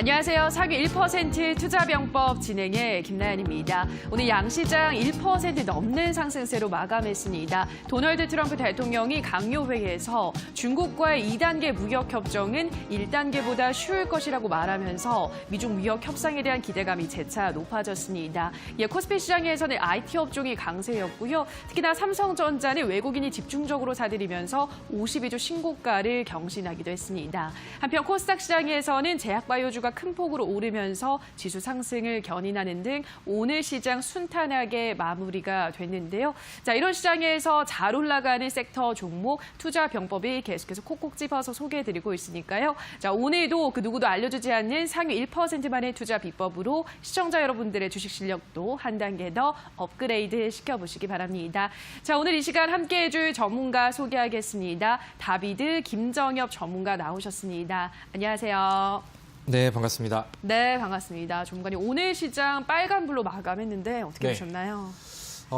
안녕하세요. 상위 1% 투자병법 진행의 김나연입니다. 오늘 양시장 1% 넘는 상승세로 마감했습니다. 도널드 트럼프 대통령이 강요회의에서 중국과의 2단계 무역협정은 1단계보다 쉬울 것이라고 말하면서 미중 무역 협상에 대한 기대감이 재차 높아졌습니다. 코스피 시장에서는 IT 업종이 강세였고요. 특히나 삼성전자는 외국인이 집중적으로 사들이면서 52주 신고가를 경신하기도 했습니다. 한편 코스닥 시장에서는 제약바이오주가 큰 폭으로 오르면서 지수 상승을 견인하는 등 오늘 시장 순탄하게 마무리가 됐는데요. 자, 이런 시장에서 잘 올라가는 섹터 종목 투자 병법이 계속해서 콕콕 집어서 소개해드리고 있으니까요. 자, 오늘도 그 누구도 알려주지 않는 상위 1%만의 투자 비법으로 시청자 여러분들의 주식 실력도 한 단계 더 업그레이드 시켜보시기 바랍니다. 자, 오늘 이 시간 함께해줄 전문가 소개하겠습니다. 다비드 김정엽 전문가 나오셨습니다. 안녕하세요. 네, 반갑습니다. 네, 반갑습니다. 전문가님, 오늘 시장 빨간불로 마감했는데 어떻게 보셨나요?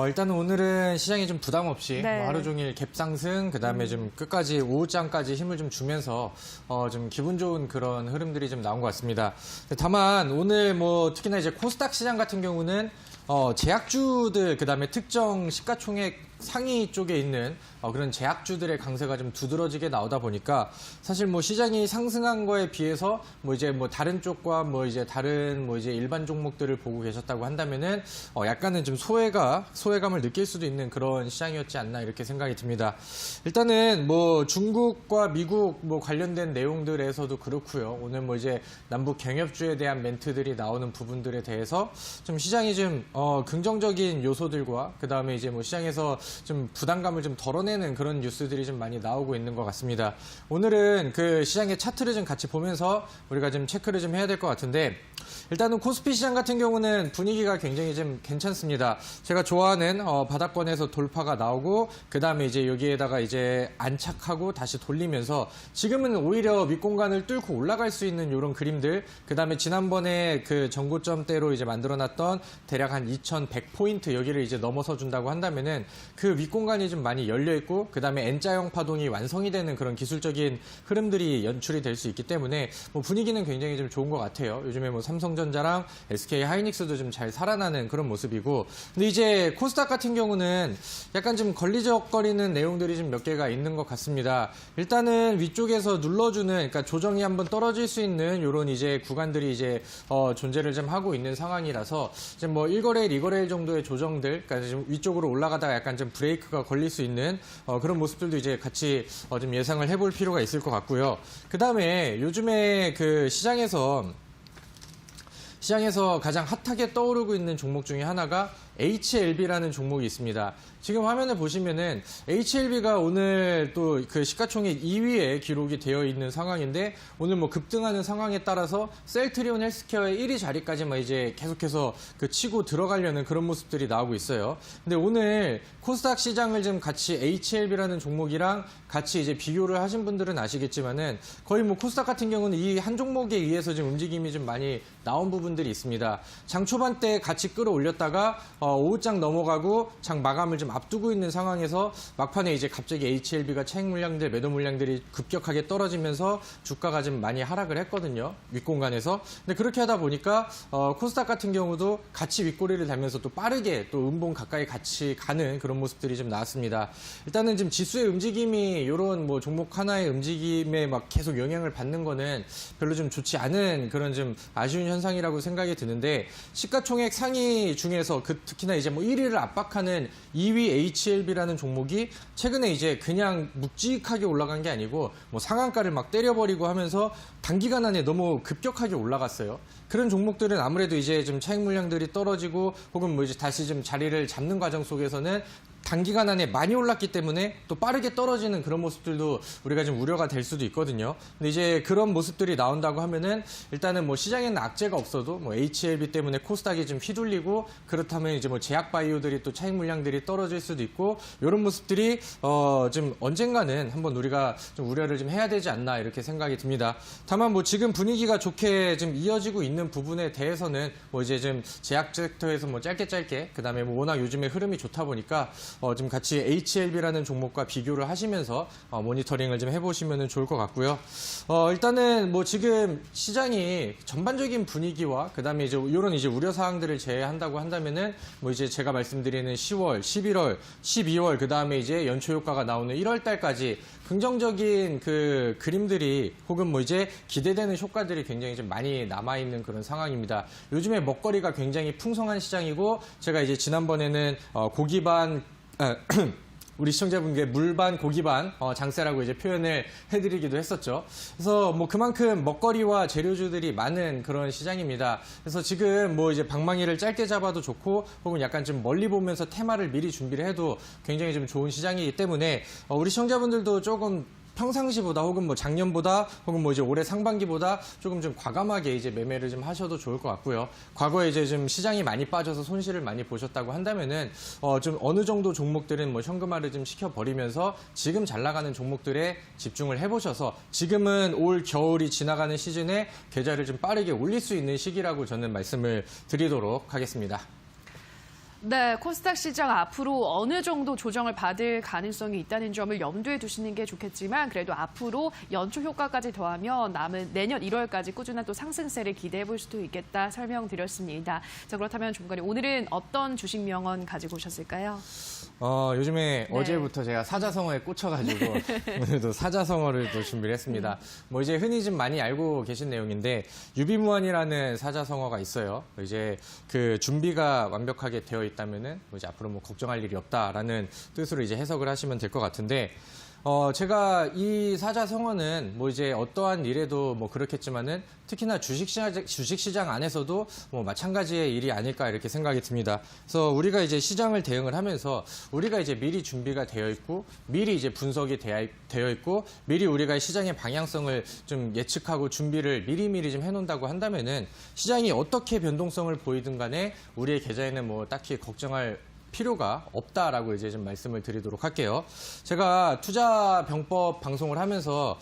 일단은 오늘은 시장이 좀 부담 없이 하루 종일 갭 상승, 그다음에 좀 끝까지 오후장까지 힘을 좀 주면서 좀 기분 좋은 그런 흐름들이 좀 나온 것 같습니다. 다만 오늘 특히나 이제 코스닥 시장 같은 경우는 제약주들, 그다음에 특정 시가총액 상위 쪽에 있는 그런 제약주들의 강세가 좀 두드러지게 나오다 보니까 사실 시장이 상승한 거에 비해서 다른 쪽과 다른 일반 종목들을 보고 계셨다고 한다면은 약간은 좀 소외감을 느낄 수도 있는 그런 시장이었지 않나 이렇게 생각이 듭니다. 일단은 중국과 미국 관련된 내용들에서도 그렇고요. 오늘 남북 경협주에 대한 멘트들이 나오는 부분들에 대해서 좀 시장이 좀 긍정적인 요소들과 그다음에 이제 시장에서 좀 부담감을 좀 덜어내는 그런 뉴스들이 좀 많이 나오고 있는 것 같습니다. 오늘은 그 시장의 차트를 좀 같이 보면서 우리가 좀 체크를 좀 해야 될 것 같은데, 일단은 코스피 시장 같은 경우는 분위기가 굉장히 좀 괜찮습니다. 제가 좋아하는 바닥권에서 돌파가 나오고 그다음에 이제 여기에다가 이제 안착하고 다시 돌리면서 지금은 오히려 윗공간을 뚫고 올라갈 수 있는 이런 그림들, 그다음에 지난번에 그 전고점대로 이제 만들어놨던 대략 한 2100포인트 여기를 이제 넘어서 준다고 한다면은 그 윗공간이 좀 많이 열려 있고 그다음에 N자형 파동이 완성이 되는 그런 기술적인 흐름들이 연출이 될 수 있기 때문에 분위기는 굉장히 좀 좋은 것 같아요. 요즘에 삼성전자랑 SK 하이닉스도 좀 잘 살아나는 그런 모습이고, 근데 이제 코스닥 같은 경우는 약간 좀 걸리적거리는 내용들이 좀 몇 개가 있는 것 같습니다. 일단은 위쪽에서 눌러주는, 그러니까 조정이 한번 떨어질 수 있는 이런 이제 구간들이 이제 존재를 좀 하고 있는 상황이라서 지금 1거래일, 2거래일 정도의 조정들, 그러니까 지금 위쪽으로 올라가다가 약간 좀 브레이크가 걸릴 수 있는 그런 모습들도 이제 같이 좀 예상을 해볼 필요가 있을 것 같고요. 그 다음에 요즘에 그 시장에서 가장 핫하게 떠오르고 있는 종목 중에 하나가 HLB라는 종목이 있습니다. 지금 화면을 보시면은 HLB가 오늘 또 그 시가총액 2위에 기록이 되어 있는 상황인데, 오늘 급등하는 상황에 따라서 셀트리온 헬스케어의 1위 자리까지만 이제 계속해서 그 치고 들어가려는 그런 모습들이 나오고 있어요. 근데 오늘 코스닥 시장을 좀 같이 HLB라는 종목이랑 같이 이제 비교를 하신 분들은 아시겠지만은 거의 코스닥 같은 경우는 이 한 종목에 의해서 지금 움직임이 좀 많이 나온 부분들이 있습니다. 장 초반 때 같이 끌어올렸다가 오후장 넘어가고 장 마감을 좀 앞두고 있는 상황에서 막판에 이제 갑자기 HLB가 차익 물량들, 매도 물량들이 급격하게 떨어지면서 주가가 좀 많이 하락을 했거든요. 윗공간에서. 근데 그렇게 하다 보니까 코스닥 같은 경우도 같이 윗꼬리를 달면서 또 빠르게 또 음봉 가까이 같이 가는 그런 모습들이 좀 나왔습니다. 일단은 지금 지수의 움직임이 이런 종목 하나의 움직임에 계속 영향을 받는 거는 별로 좀 좋지 않은 그런 좀 아쉬운 현상이라고 생각이 드는데, 시가총액 상위 중에서 특히나 이제 1위를 압박하는 2위 HLB라는 종목이 최근에 이제 그냥 묵직하게 올라간 게 아니고 상한가를 막 때려버리고 하면서 단기간 안에 너무 급격하게 올라갔어요. 그런 종목들은 아무래도 이제 좀 차익 물량들이 떨어지고 혹은 이제 다시 좀 자리를 잡는 과정 속에서는 단기간 안에 많이 올랐기 때문에 또 빠르게 떨어지는 그런 모습들도 우리가 좀 우려가 될 수도 있거든요. 근데 이제 그런 모습들이 나온다고 하면은 일단은 시장에는 악재가 없어도 HLB 때문에 코스닥이 좀 휘둘리고, 그렇다면 이제 제약 바이오들이 또 차익 물량들이 떨어질 수도 있고, 이런 모습들이 좀 언젠가는 한번 우리가 좀 우려를 좀 해야 되지 않나 이렇게 생각이 듭니다. 다만 지금 분위기가 좋게 좀 이어지고 있는 부분에 대해서는 이제 좀 제약 섹터에서 짧게 그다음에 워낙 요즘에 흐름이 좋다 보니까 좀 같이 HLB라는 종목과 비교를 하시면서 모니터링을 좀 해보시면 좋을 것 같고요. 일단은 뭐 지금 시장이 전반적인 분위기와 그다음에 이제 이런 이제 우려 사항들을 제외한다고 한다면은 뭐 이제 제가 말씀드리는 10월, 11월, 12월 그다음에 이제 연초 효과가 나오는 1월 달까지 긍정적인 그 그림들이 혹은 뭐 이제 기대되는 효과들이 굉장히 좀 많이 남아있는 그런 상황입니다. 요즘에 먹거리가 굉장히 풍성한 시장이고 제가 이제 지난번에는 고기 반 우리 시청자분께 물반 고기반 장세라고 이제 표현을 해드리기도 했었죠. 그래서 뭐 그만큼 먹거리와 재료주들이 많은 그런 시장입니다. 그래서 지금 뭐 이제 방망이를 짧게 잡아도 좋고 혹은 약간 좀 멀리 보면서 테마를 미리 준비를 해도 굉장히 좀 좋은 시장이기 때문에 우리 시청자분들도 조금 평상시보다 혹은 뭐 작년보다 혹은 뭐 이제 올해 상반기보다 조금 좀 과감하게 이제 매매를 좀 하셔도 좋을 것 같고요. 과거에 이제 좀 시장이 많이 빠져서 손실을 많이 보셨다고 한다면은 좀 어느 정도 종목들은 뭐 현금화를 좀 시켜버리면서 지금 잘 나가는 종목들에 집중을 해보셔서 지금은 올 겨울이 지나가는 시즌에 계좌를 좀 빠르게 올릴 수 있는 시기라고 저는 말씀을 드리도록 하겠습니다. 네, 코스닥 시장 앞으로 어느 정도 조정을 받을 가능성이 있다는 점을 염두에 두시는 게 좋겠지만 그래도 앞으로 연초 효과까지 더하면 남은 내년 1월까지 꾸준한 또 상승세를 기대해 볼 수도 있겠다 설명드렸습니다. 자, 그렇다면 조금간에 오늘은 어떤 주식 명언 가지고 오셨을까요? 요즘에 어제부터 제가 사자성어에 꽂혀가지고 오늘도 사자성어를 또 준비를 했습니다. 뭐 이제 흔히 좀 많이 알고 계신 내용인데 유비무환이라는 사자성어가 있어요. 이제 그 준비가 완벽하게 되어 있다면은 뭐 이제 앞으로 뭐 걱정할 일이 없다라는 뜻으로 이제 해석을 하시면 될 것 같은데. 제가 이 사자성어는 뭐 이제 어떠한 일에도 뭐 그렇겠지만은 특히나 주식시장 안에서도 뭐 마찬가지의 일이 아닐까 이렇게 생각이 듭니다. 그래서 우리가 이제 시장을 대응을 하면서 우리가 이제 미리 준비가 되어 있고 미리 이제 분석이 되어 있고 미리 우리가 시장의 방향성을 좀 예측하고 준비를 미리미리 좀 해놓는다고 한다면은 시장이 어떻게 변동성을 보이든 간에 우리의 계좌에는 뭐 딱히 걱정할 필요가 없다라고 이제 좀 말씀을 드리도록 할게요. 제가 투자병법 방송을 하면서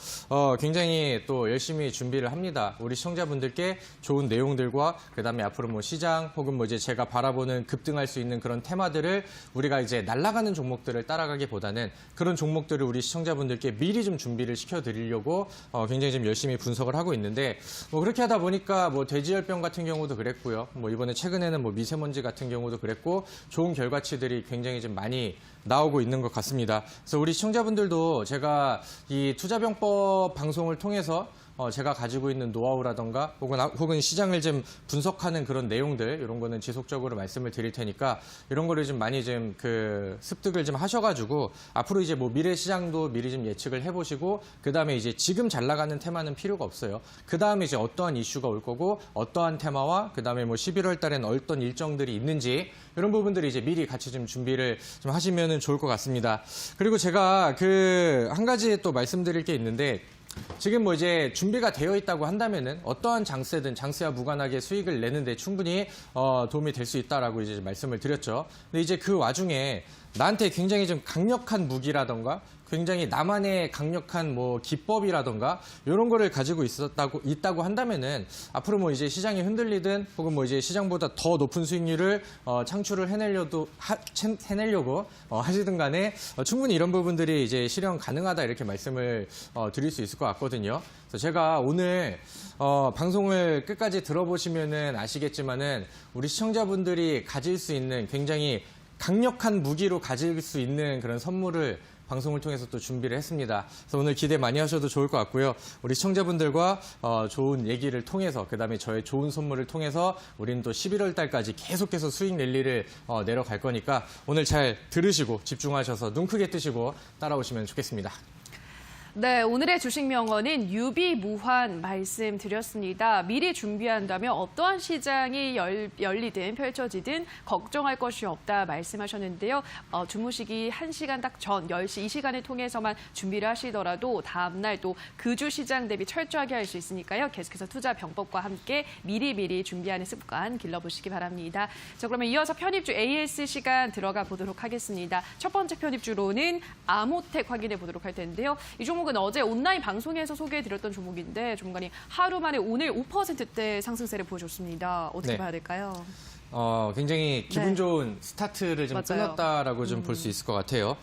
굉장히 또 열심히 준비를 합니다. 우리 시청자분들께 좋은 내용들과 그다음에 앞으로 뭐 시장 혹은 뭐 이제 제가 바라보는 급등할 수 있는 그런 테마들을 우리가 이제 날아가는 종목들을 따라가기보다는 그런 종목들을 우리 시청자분들께 미리 좀 준비를 시켜드리려고 굉장히 좀 열심히 분석을 하고 있는데 뭐 그렇게 하다 보니까 뭐 돼지열병 같은 경우도 그랬고요. 뭐 이번에 최근에는 뭐 미세먼지 같은 경우도 그랬고 좋은 결과치들이 굉장히 좀 많이 나오고 있는 것 같습니다. 그래서 우리 시청자분들도 제가 이 투자병법 방송을 통해서 제가 가지고 있는 노하우라던가 혹은 시장을 좀 분석하는 그런 내용들 이런 거는 지속적으로 말씀을 드릴 테니까 이런 거를 좀 많이 좀 그 습득을 좀 하셔가지고 앞으로 이제 뭐 미래 시장도 미리 좀 예측을 해보시고 그 다음에 이제 지금 잘 나가는 테마는 필요가 없어요. 그 다음에 이제 어떠한 이슈가 올 거고 어떠한 테마와 그 다음에 뭐 11월 달에는 어떤 일정들이 있는지 이런 부분들이 이제 미리 같이 좀 준비를 좀 하시면 좋을 것 같습니다. 그리고 제가 그 한 가지 또 말씀드릴 게 있는데. 지금 뭐 이제 준비가 되어 있다고 한다면은 어떠한 장세든 장세와 무관하게 수익을 내는데 충분히 도움이 될 수 있다라고 이제 말씀을 드렸죠. 근데 이제 그 와중에 나한테 굉장히 좀 강력한 무기라던가 굉장히 나만의 강력한 뭐 기법이라던가 이런 거를 가지고 있다고 한다면은 앞으로 뭐 이제 시장이 흔들리든 혹은 뭐 이제 시장보다 더 높은 수익률을 창출을 해내려고 하시든 간에 충분히 이런 부분들이 이제 실현 가능하다 이렇게 말씀을 드릴 수 있을 것 같거든요. 그래서 제가 오늘 방송을 끝까지 들어보시면은 아시겠지만은 우리 시청자분들이 가질 수 있는 굉장히 강력한 무기로 가질 수 있는 그런 선물을 방송을 통해서 또 준비를 했습니다. 그래서 오늘 기대 많이 하셔도 좋을 것 같고요. 우리 시청자분들과 좋은 얘기를 통해서 그다음에 저의 좋은 선물을 통해서 우리는 또 11월 달까지 계속해서 수익 랠리를 내려갈 거니까 오늘 잘 들으시고 집중하셔서 눈 크게 뜨시고 따라오시면 좋겠습니다. 네, 오늘의 주식 명언은 유비무환 말씀드렸습니다. 미리 준비한다면 어떠한 시장이 열리든 펼쳐지든 걱정할 것이 없다 말씀하셨는데요. 주무시기 1시간 딱 전 10시 이 시간을 통해서만 준비를 하시더라도 다음날 또 그주 시장 대비 철저하게 할 수 있으니까요. 계속해서 투자 병법과 함께 미리미리 준비하는 습관 길러보시기 바랍니다. 자, 그러면 이어서 편입주 AS 시간 들어가 보도록 하겠습니다. 첫 번째 편입주로는 아모텍 확인해 보도록 할 텐데요. 이 종목은 어제 온라인 방송에서 소개해드렸던 종목인데 전문가님 하루 만에 오늘 5%대 상승세를 보여줬습니다. 어떻게 봐야 될까요? 굉장히 기분 네. 좋은 스타트를 좀 맞아요. 끊었다라고 좀 볼 수 있을 것 같아요.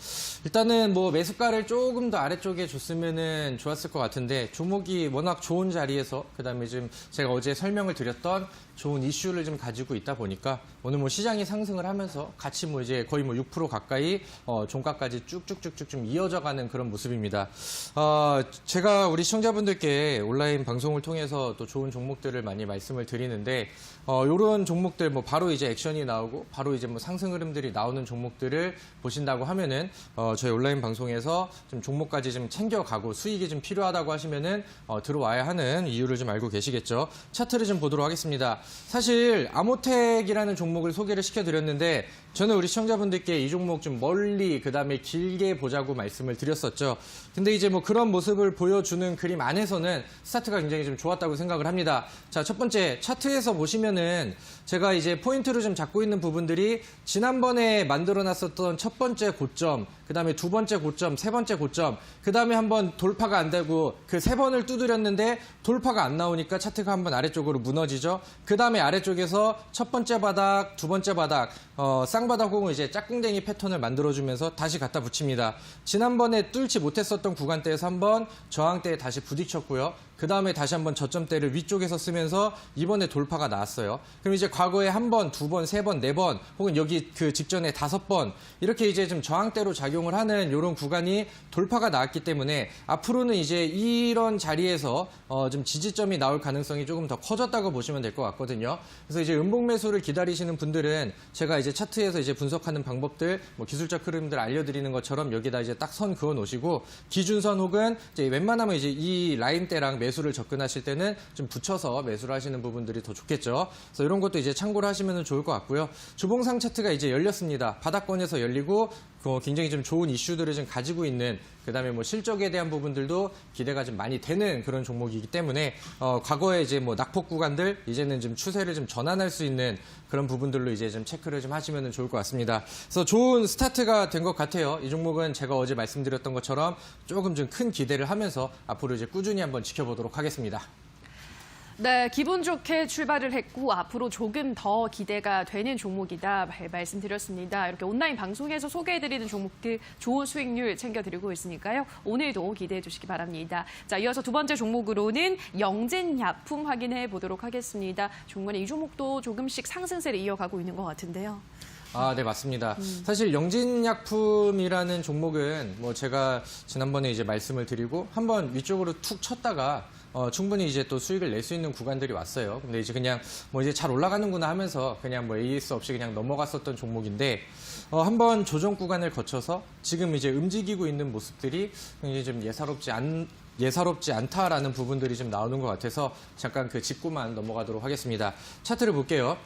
일단은 뭐 매수가를 조금 더 아래쪽에 줬으면은 좋았을 것 같은데 종목이 워낙 좋은 자리에서 그다음에 지금 제가 어제 설명을 드렸던 좋은 이슈를 좀 가지고 있다 보니까 오늘 뭐 시장이 상승을 하면서 같이 뭐 이제 거의 뭐 6% 가까이 종가까지 쭉쭉쭉쭉 좀 이어져가는 그런 모습입니다. 제가 우리 시청자분들께 온라인 방송을 통해서 또 좋은 종목들을 많이 말씀을 드리는데 이런 종목들 뭐 바로 이제 액션이 나오고 바로 이제 뭐 상승 흐름들이 나오는 종목들을 보신다고 하면은 저희 온라인 방송에서 좀 종목까지 좀 챙겨가고 수익이 좀 필요하다고 하시면은 들어와야 하는 이유를 좀 알고 계시겠죠. 차트를 좀 보도록 하겠습니다. 사실 아모텍이라는 종목을 소개를 시켜드렸는데 저는 우리 시청자분들께 이 종목 좀 멀리 그다음에 길게 보자고 말씀을 드렸었죠. 근데 이제 뭐 그런 모습을 보여주는 그림 안에서는 스타트가 굉장히 좀 좋았다고 생각을 합니다. 자, 첫 번째 차트에서 보시면은 제가 이제 포인트를 좀 잡고 있는 부분들이 지난번에 만들어놨었던 첫 번째 고점, 그다음에 두 번째 고점, 세 번째 고점, 그다음에 한번 돌파가 안 되고 그 세 번을 두드렸는데 돌파가 안 나오니까 차트가 한번 아래쪽으로 무너지죠. 그다음에 아래쪽에서 첫 번째 바닥, 두 번째 바닥, 쌍바닥 혹은 이제 짝꿍댕이 패턴을 만들어주면서 다시 갖다 붙입니다. 지난번에 뚫지 못했었던 구간대에서 한번 저항대에 다시 부딪혔고요. 그 다음에 다시 한번 저점대를 위쪽에서 쓰면서 이번에 돌파가 나왔어요. 그럼 이제 과거에 한 번, 두 번, 세 번, 네 번, 혹은 여기 그 직전에 5번 이렇게 이제 좀 저항대로 작용을 하는 이런 구간이 돌파가 나왔기 때문에 앞으로는 이제 이런 자리에서 좀 지지점이 나올 가능성이 조금 더 커졌다고 보시면 될 것 같거든요. 그래서 이제 음봉 매수를 기다리시는 분들은 제가 이제 차트에서 이제 분석하는 방법들, 뭐 기술적 흐름들 알려드리는 것처럼 여기다 이제 딱 선 그어 놓으시고 기준선 혹은 이제 웬만하면 이제 이 라인대랑 매수를 접근하실 때는 좀 붙여서 매수를 하시는 부분들이 더 좋겠죠. 그래서 이런 것도 이제 참고를 하시면 좋을 것 같고요. 주봉상 차트가 이제 열렸습니다. 바닥권에서 열리고 굉장히 좀 좋은 이슈들을 좀 가지고 있는 그다음에 뭐 실적에 대한 부분들도 기대가 좀 많이 되는 그런 종목이기 때문에 과거에 이제 뭐 낙폭 구간들 이제는 좀 추세를 좀 전환할 수 있는 그런 부분들로 이제 좀 체크를 좀 하시면 좋을 것 같습니다. 그래서 좋은 스타트가 된 것 같아요. 이 종목은 제가 어제 말씀드렸던 것처럼 조금 좀 큰 기대를 하면서 앞으로 이제 꾸준히 한번 지켜보도록 하겠습니다. 네, 기분 좋게 출발을 했고 앞으로 조금 더 기대가 되는 종목이다 말씀드렸습니다. 이렇게 온라인 방송에서 소개해드리는 종목들 좋은 수익률 챙겨드리고 있으니까요. 오늘도 기대해 주시기 바랍니다. 자, 이어서 두 번째 종목으로는 영진약품 확인해 보도록 하겠습니다. 중간에 이 종목도 조금씩 상승세를 이어가고 있는 것 같은데요. 네, 맞습니다. 사실 영진약품이라는 종목은 뭐 제가 지난번에 이제 말씀을 드리고 한번 위쪽으로 툭 쳤다가 충분히 이제 또 수익을 낼 수 있는 구간들이 왔어요. 근데 이제 그냥 뭐 이제 잘 올라가는구나 하면서 그냥 뭐 AS 없이 그냥 넘어갔었던 종목인데 한번 조정 구간을 거쳐서 지금 이제 움직이고 있는 모습들이 굉장히 좀 예사롭지 않다라는 부분들이 좀 나오는 것 같아서 잠깐 그 짚고만 넘어가도록 하겠습니다. 차트를 볼게요.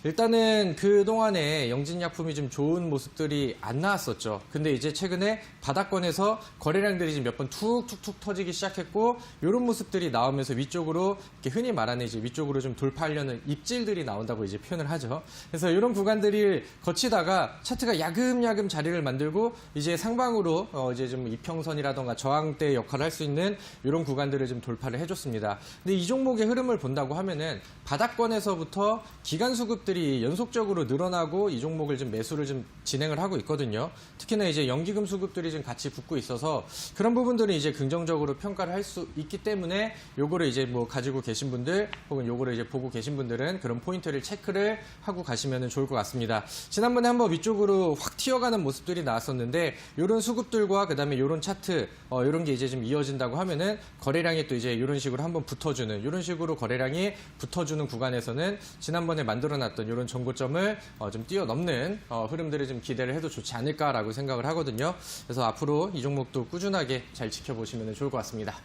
일단은 그동안에 영진약품이 좀 좋은 모습들이 안 나왔었죠. 근데 이제 최근에 바닥권에서 거래량들이 지금 몇 번 툭툭툭 터지기 시작했고 이런 모습들이 나오면서 위쪽으로 이렇게 흔히 말하는 이제 위쪽으로 좀 돌파하려는 입질들이 나온다고 이제 표현을 하죠. 그래서 이런 구간들이 거치다가 차트가 야금야금 자리를 만들고 이제 상방으로 이제 좀 이평선이라던가 저항대 역할을 할 수 있는 이런 구간들을 좀 돌파를 해줬습니다. 근데 이 종목의 흐름을 본다고 하면은 바닥권에서부터 기간 수급들이 연속적으로 늘어나고 이 종목을 좀 매수를 좀 진행을 하고 있거든요. 특히나 이제 연기금 수급들이 좀 같이 붙고 있어서 그런 부분들은 이제 긍정적으로 평가를 할 수 있기 때문에 요거를 이제 뭐 가지고 계신 분들 혹은 요거를 이제 보고 계신 분들은 그런 포인트를 체크를 하고 가시면 좋을 것 같습니다. 지난번에 한번 위쪽으로 확 튀어가는 모습들이 나왔었는데 요런 수급들과 그다음에 요런 차트 요런 게 이제 좀 이어진다고 하면은 거래량이 또 이제 이런 식으로 한번 붙어주는 이런 식으로 거래량이 붙어주는 구간에서는 지난번에 만들어놨던 이런 정고점을 좀 뛰어넘는 흐름들을 좀 기대를 해도 좋지 않을까라고 생각을 하거든요. 그래서 앞으로 이 종목도 꾸준하게 잘 지켜보시면 좋을 것 같습니다.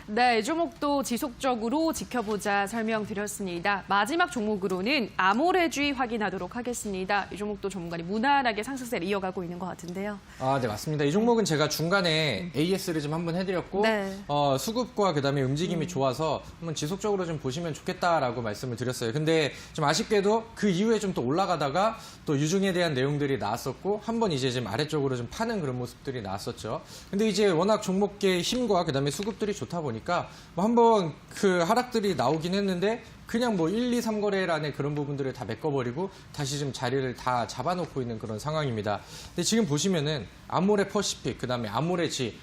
네, 이 종목도 지속적으로 지켜보자 설명드렸습니다. 마지막 종목으로는 아모레주의 확인하도록 하겠습니다. 이 종목도 전문가님 무난하게 상승세를 이어가고 있는 것 같은데요. 네, 맞습니다. 이 종목은 제가 중간에 AS를 좀 한번 해드렸고 네. 수급과 그다음에 움직임이 좋아서 한번 지속적으로 좀 보시면 좋겠다라고 말씀을 드렸어요. 근데 좀 아쉽게도 그 이후에 좀 또 올라가다가 또 유증에 대한 내용들이 나왔었고 한번 이제 좀 아래쪽으로 좀 파는 그런 모습들이 나왔었죠. 근데 이제 워낙 종목계의 힘과 그다음에 수급들이 좋다 보니까 뭐 한번 그 하락들이 나오긴 했는데 그냥 뭐 1, 2, 3거래란의 그런 부분들을 다 메꿔버리고 다시 좀 자리를 다 잡아놓고 있는 그런 상황입니다. 근데 지금 보시면은 아모레 퍼시픽, 그다음에 아모레 G,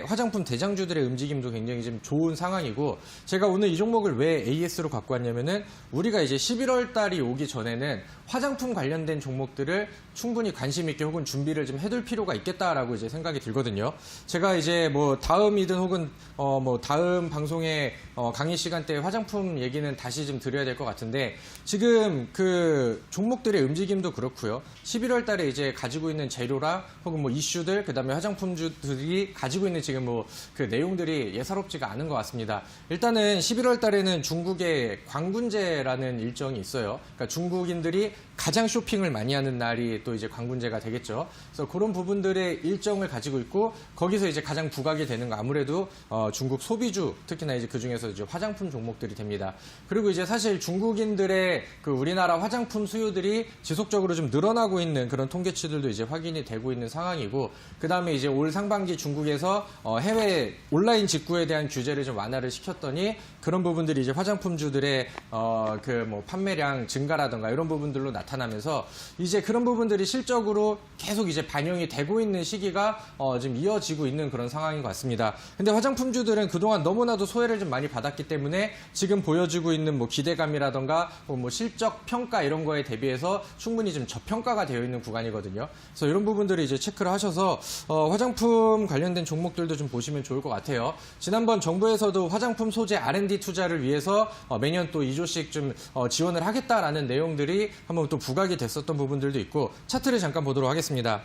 화장품 대장주들의 움직임도 굉장히 좀 좋은 상황이고, 제가 오늘 이 종목을 왜 AS로 갖고 왔냐면은 우리가 이제 11월 달이 오기 전에는 화장품 관련된 종목들을 충분히 관심 있게 혹은 준비를 좀 해둘 필요가 있겠다라고 이제 생각이 들거든요. 제가 이제 뭐 다음이든 혹은 뭐 다음 방송에 강의 시간대에 화장품 얘기는 다시 좀 드려야 될 것 같은데, 지금 그 종목들의 움직임도 그렇고요. 11월 달에 이제 가지고 있는 재료랑 혹은 뭐 이슈들, 그다음에 화장품주들이 가지고 있는 지금 뭐 그 내용들이 예사롭지가 않은 것 같습니다. 일단은 11월 달에는 중국의 광군제라는 일정이 있어요. 그러니까 중국인들이 가장 쇼핑을 많이 하는 날이 또 이제 광군제가 되겠죠. 그래서 그런 부분들의 일정을 가지고 있고, 거기서 이제 가장 부각이 되는 거 아무래도 중국 소비주, 특히나 이제 그 중에서 이제 화장품 종목들이 됩니다. 그리고 이제 사실 중국인들의 그 우리나라 화장품 수요들이 지속적으로 좀 늘어나고 있는 그런 통계치들도 이제 확인이 되고 있는 상황이고, 그 다음에 이제 올 상반기 중국에서 해외 온라인 직구에 대한 규제를 좀 완화를 시켰더니 그런 부분들이 이제 화장품주들의 그 뭐 판매량 증가라든가 이런 부분들로 나타나면서 이제 그런 부분들이 실적으로 계속 이제 반영이 되고 있는 시기가 좀 이어지고 있는 그런 상황인 것 같습니다. 근데 화장품주들은 그동안 너무나도 소외를 좀 많이 받았기 때문에 지금 보여지고 있는 뭐 기대감이라든가 뭐 실적 평가 이런 거에 대비해서 충분히 좀 저평가가 되어 있는 구간이거든요. 그래서 이런 부분들을 이제 체크를 하셔서 화장품 관련된 종목들도 좀 보시면 좋을 것 같아요. 지난번 정부에서도 화장품 소재 R&D 투자를 위해서 매년 또 2조씩 좀 지원을 하겠다라는 내용들이 한번 또 부각이 됐었던 부분들도 있고, 차트를 잠깐 보도록 하겠습니다.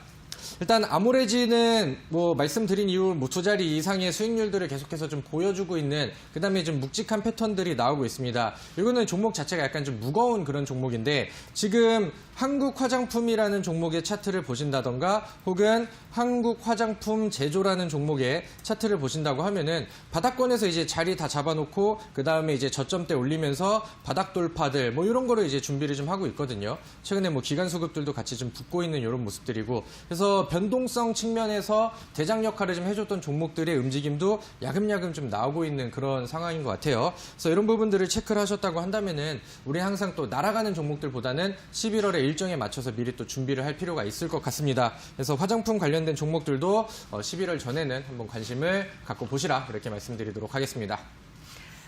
일단 아모레지는 뭐 말씀드린 이후 뭐 2자리 이상의 수익률들을 계속해서 좀 보여주고 있는, 그다음에 좀 묵직한 패턴들이 나오고 있습니다. 이거는 종목 자체가 약간 좀 무거운 그런 종목인데, 지금 한국화장품이라는 종목의 차트를 보신다던가 혹은 한국화장품 제조라는 종목의 차트를 보신다고 하면은 바닥권에서 이제 자리 다 잡아놓고 그 다음에 이제 저점대 올리면서 바닥 돌파들 뭐 이런 거를 이제 준비를 좀 하고 있거든요. 최근에 뭐 기관 수급들도 같이 좀 붙고 있는 이런 모습들이고, 그래서 변동성 측면에서 대장 역할을 좀 해줬던 종목들의 움직임도 야금야금 좀 나오고 있는 그런 상황인 것 같아요. 그래서 이런 부분들을 체크를 하셨다고 한다면은 우리 항상 또 날아가는 종목들보다는 11월에 일정에 맞춰서 미리 또 준비를 할 필요가 있을 것 같습니다. 그래서 화장품 관련된 종목들도 11월 전에는 한번 관심을 갖고 보시라, 이렇게 말씀드리도록 하겠습니다.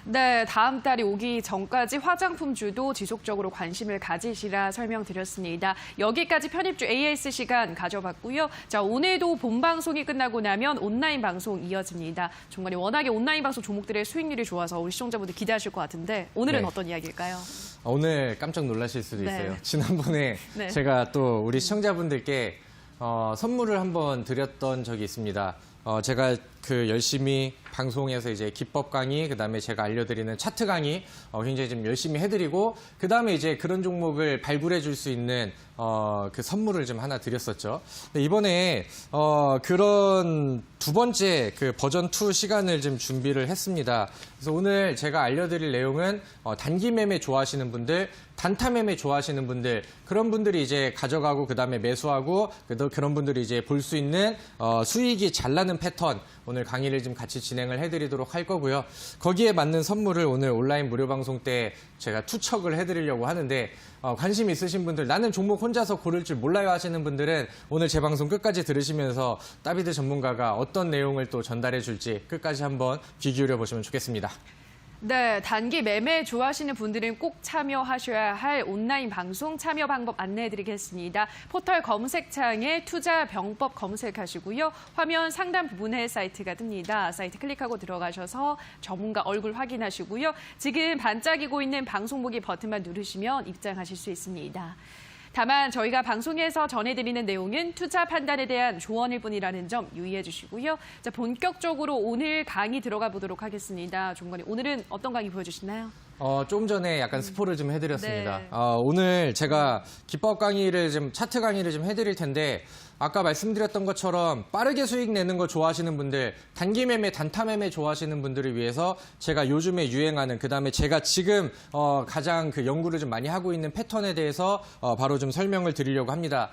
네, 다음 달이 오기 전까지 화장품주도 지속적으로 관심을 가지시라 설명드렸습니다. 여기까지 편입주 AS 시간 가져봤고요. 자, 오늘도 본방송이 끝나고 나면 온라인 방송 이어집니다. 중간에 워낙에 온라인 방송 종목들의 수익률이 좋아서 우리 시청자분들 기대하실 것 같은데 오늘은 네. 어떤 이야기일까요? 오늘 깜짝 놀라실 수도 네. 있어요. 지난번에 네. 제가 또 우리 시청자분들께 선물을 한번 드렸던 적이 있습니다. 제가 그 열심히 방송에서 이제 기법 강의, 그다음에 제가 알려드리는 차트 강의 굉장히 좀 열심히 해드리고, 그다음에 이제 그런 종목을 발굴해 줄 수 있는 그 선물을 좀 하나 드렸었죠. 이번에 그런 두 번째 그 버전 2 시간을 좀 준비를 했습니다. 그래서 오늘 제가 알려드릴 내용은 단기 매매 좋아하시는 분들, 단타 매매 좋아하시는 분들, 그런 분들이 이제 가져가고 그다음에 매수하고 그런 분들이 이제 볼 수 있는 수익이 잘 나는 패턴, 오늘 강의를 좀 같이 진행을 해드리도록 할 거고요. 거기에 맞는 선물을 오늘 온라인 무료 방송 때 제가 투척을 해드리려고 하는데, 관심 있으신 분들, 나는 종목 혼자서 고를 줄 몰라요 하시는 분들은 오늘 제 방송 끝까지 들으시면서 따비드 전문가가 어떤 내용을 또 전달해 줄지 끝까지 한번 귀 기울여 보시면 좋겠습니다. 네, 단기 매매 좋아하시는 분들은 꼭 참여하셔야 할 온라인 방송 참여 방법 안내해드리겠습니다. 포털 검색창에 투자병법 검색하시고요. 화면 상단 부분에 사이트가 뜹니다. 사이트 클릭하고 들어가셔서 전문가 얼굴 확인하시고요. 지금 반짝이고 있는 방송보기 버튼만 누르시면 입장하실 수 있습니다. 다만 저희가 방송에서 전해드리는 내용은 투자 판단에 대한 조언일 뿐이라는 점 유의해 주시고요. 자, 본격적으로 오늘 강의 들어가 보도록 하겠습니다. 종관님, 오늘은 어떤 강의 보여주시나요? 조금 전에 약간 스포를 좀 해드렸습니다. 네. 오늘 제가 기법 강의를 좀, 차트 강의를 좀 해드릴 텐데, 아까 말씀드렸던 것처럼 빠르게 수익 내는 거 좋아하시는 분들, 단기 매매, 단타 매매 좋아하시는 분들을 위해서 제가 요즘에 유행하는, 그다음에 제가 지금 가장 그 연구를 좀 많이 하고 있는 패턴에 대해서 바로 좀 설명을 드리려고 합니다.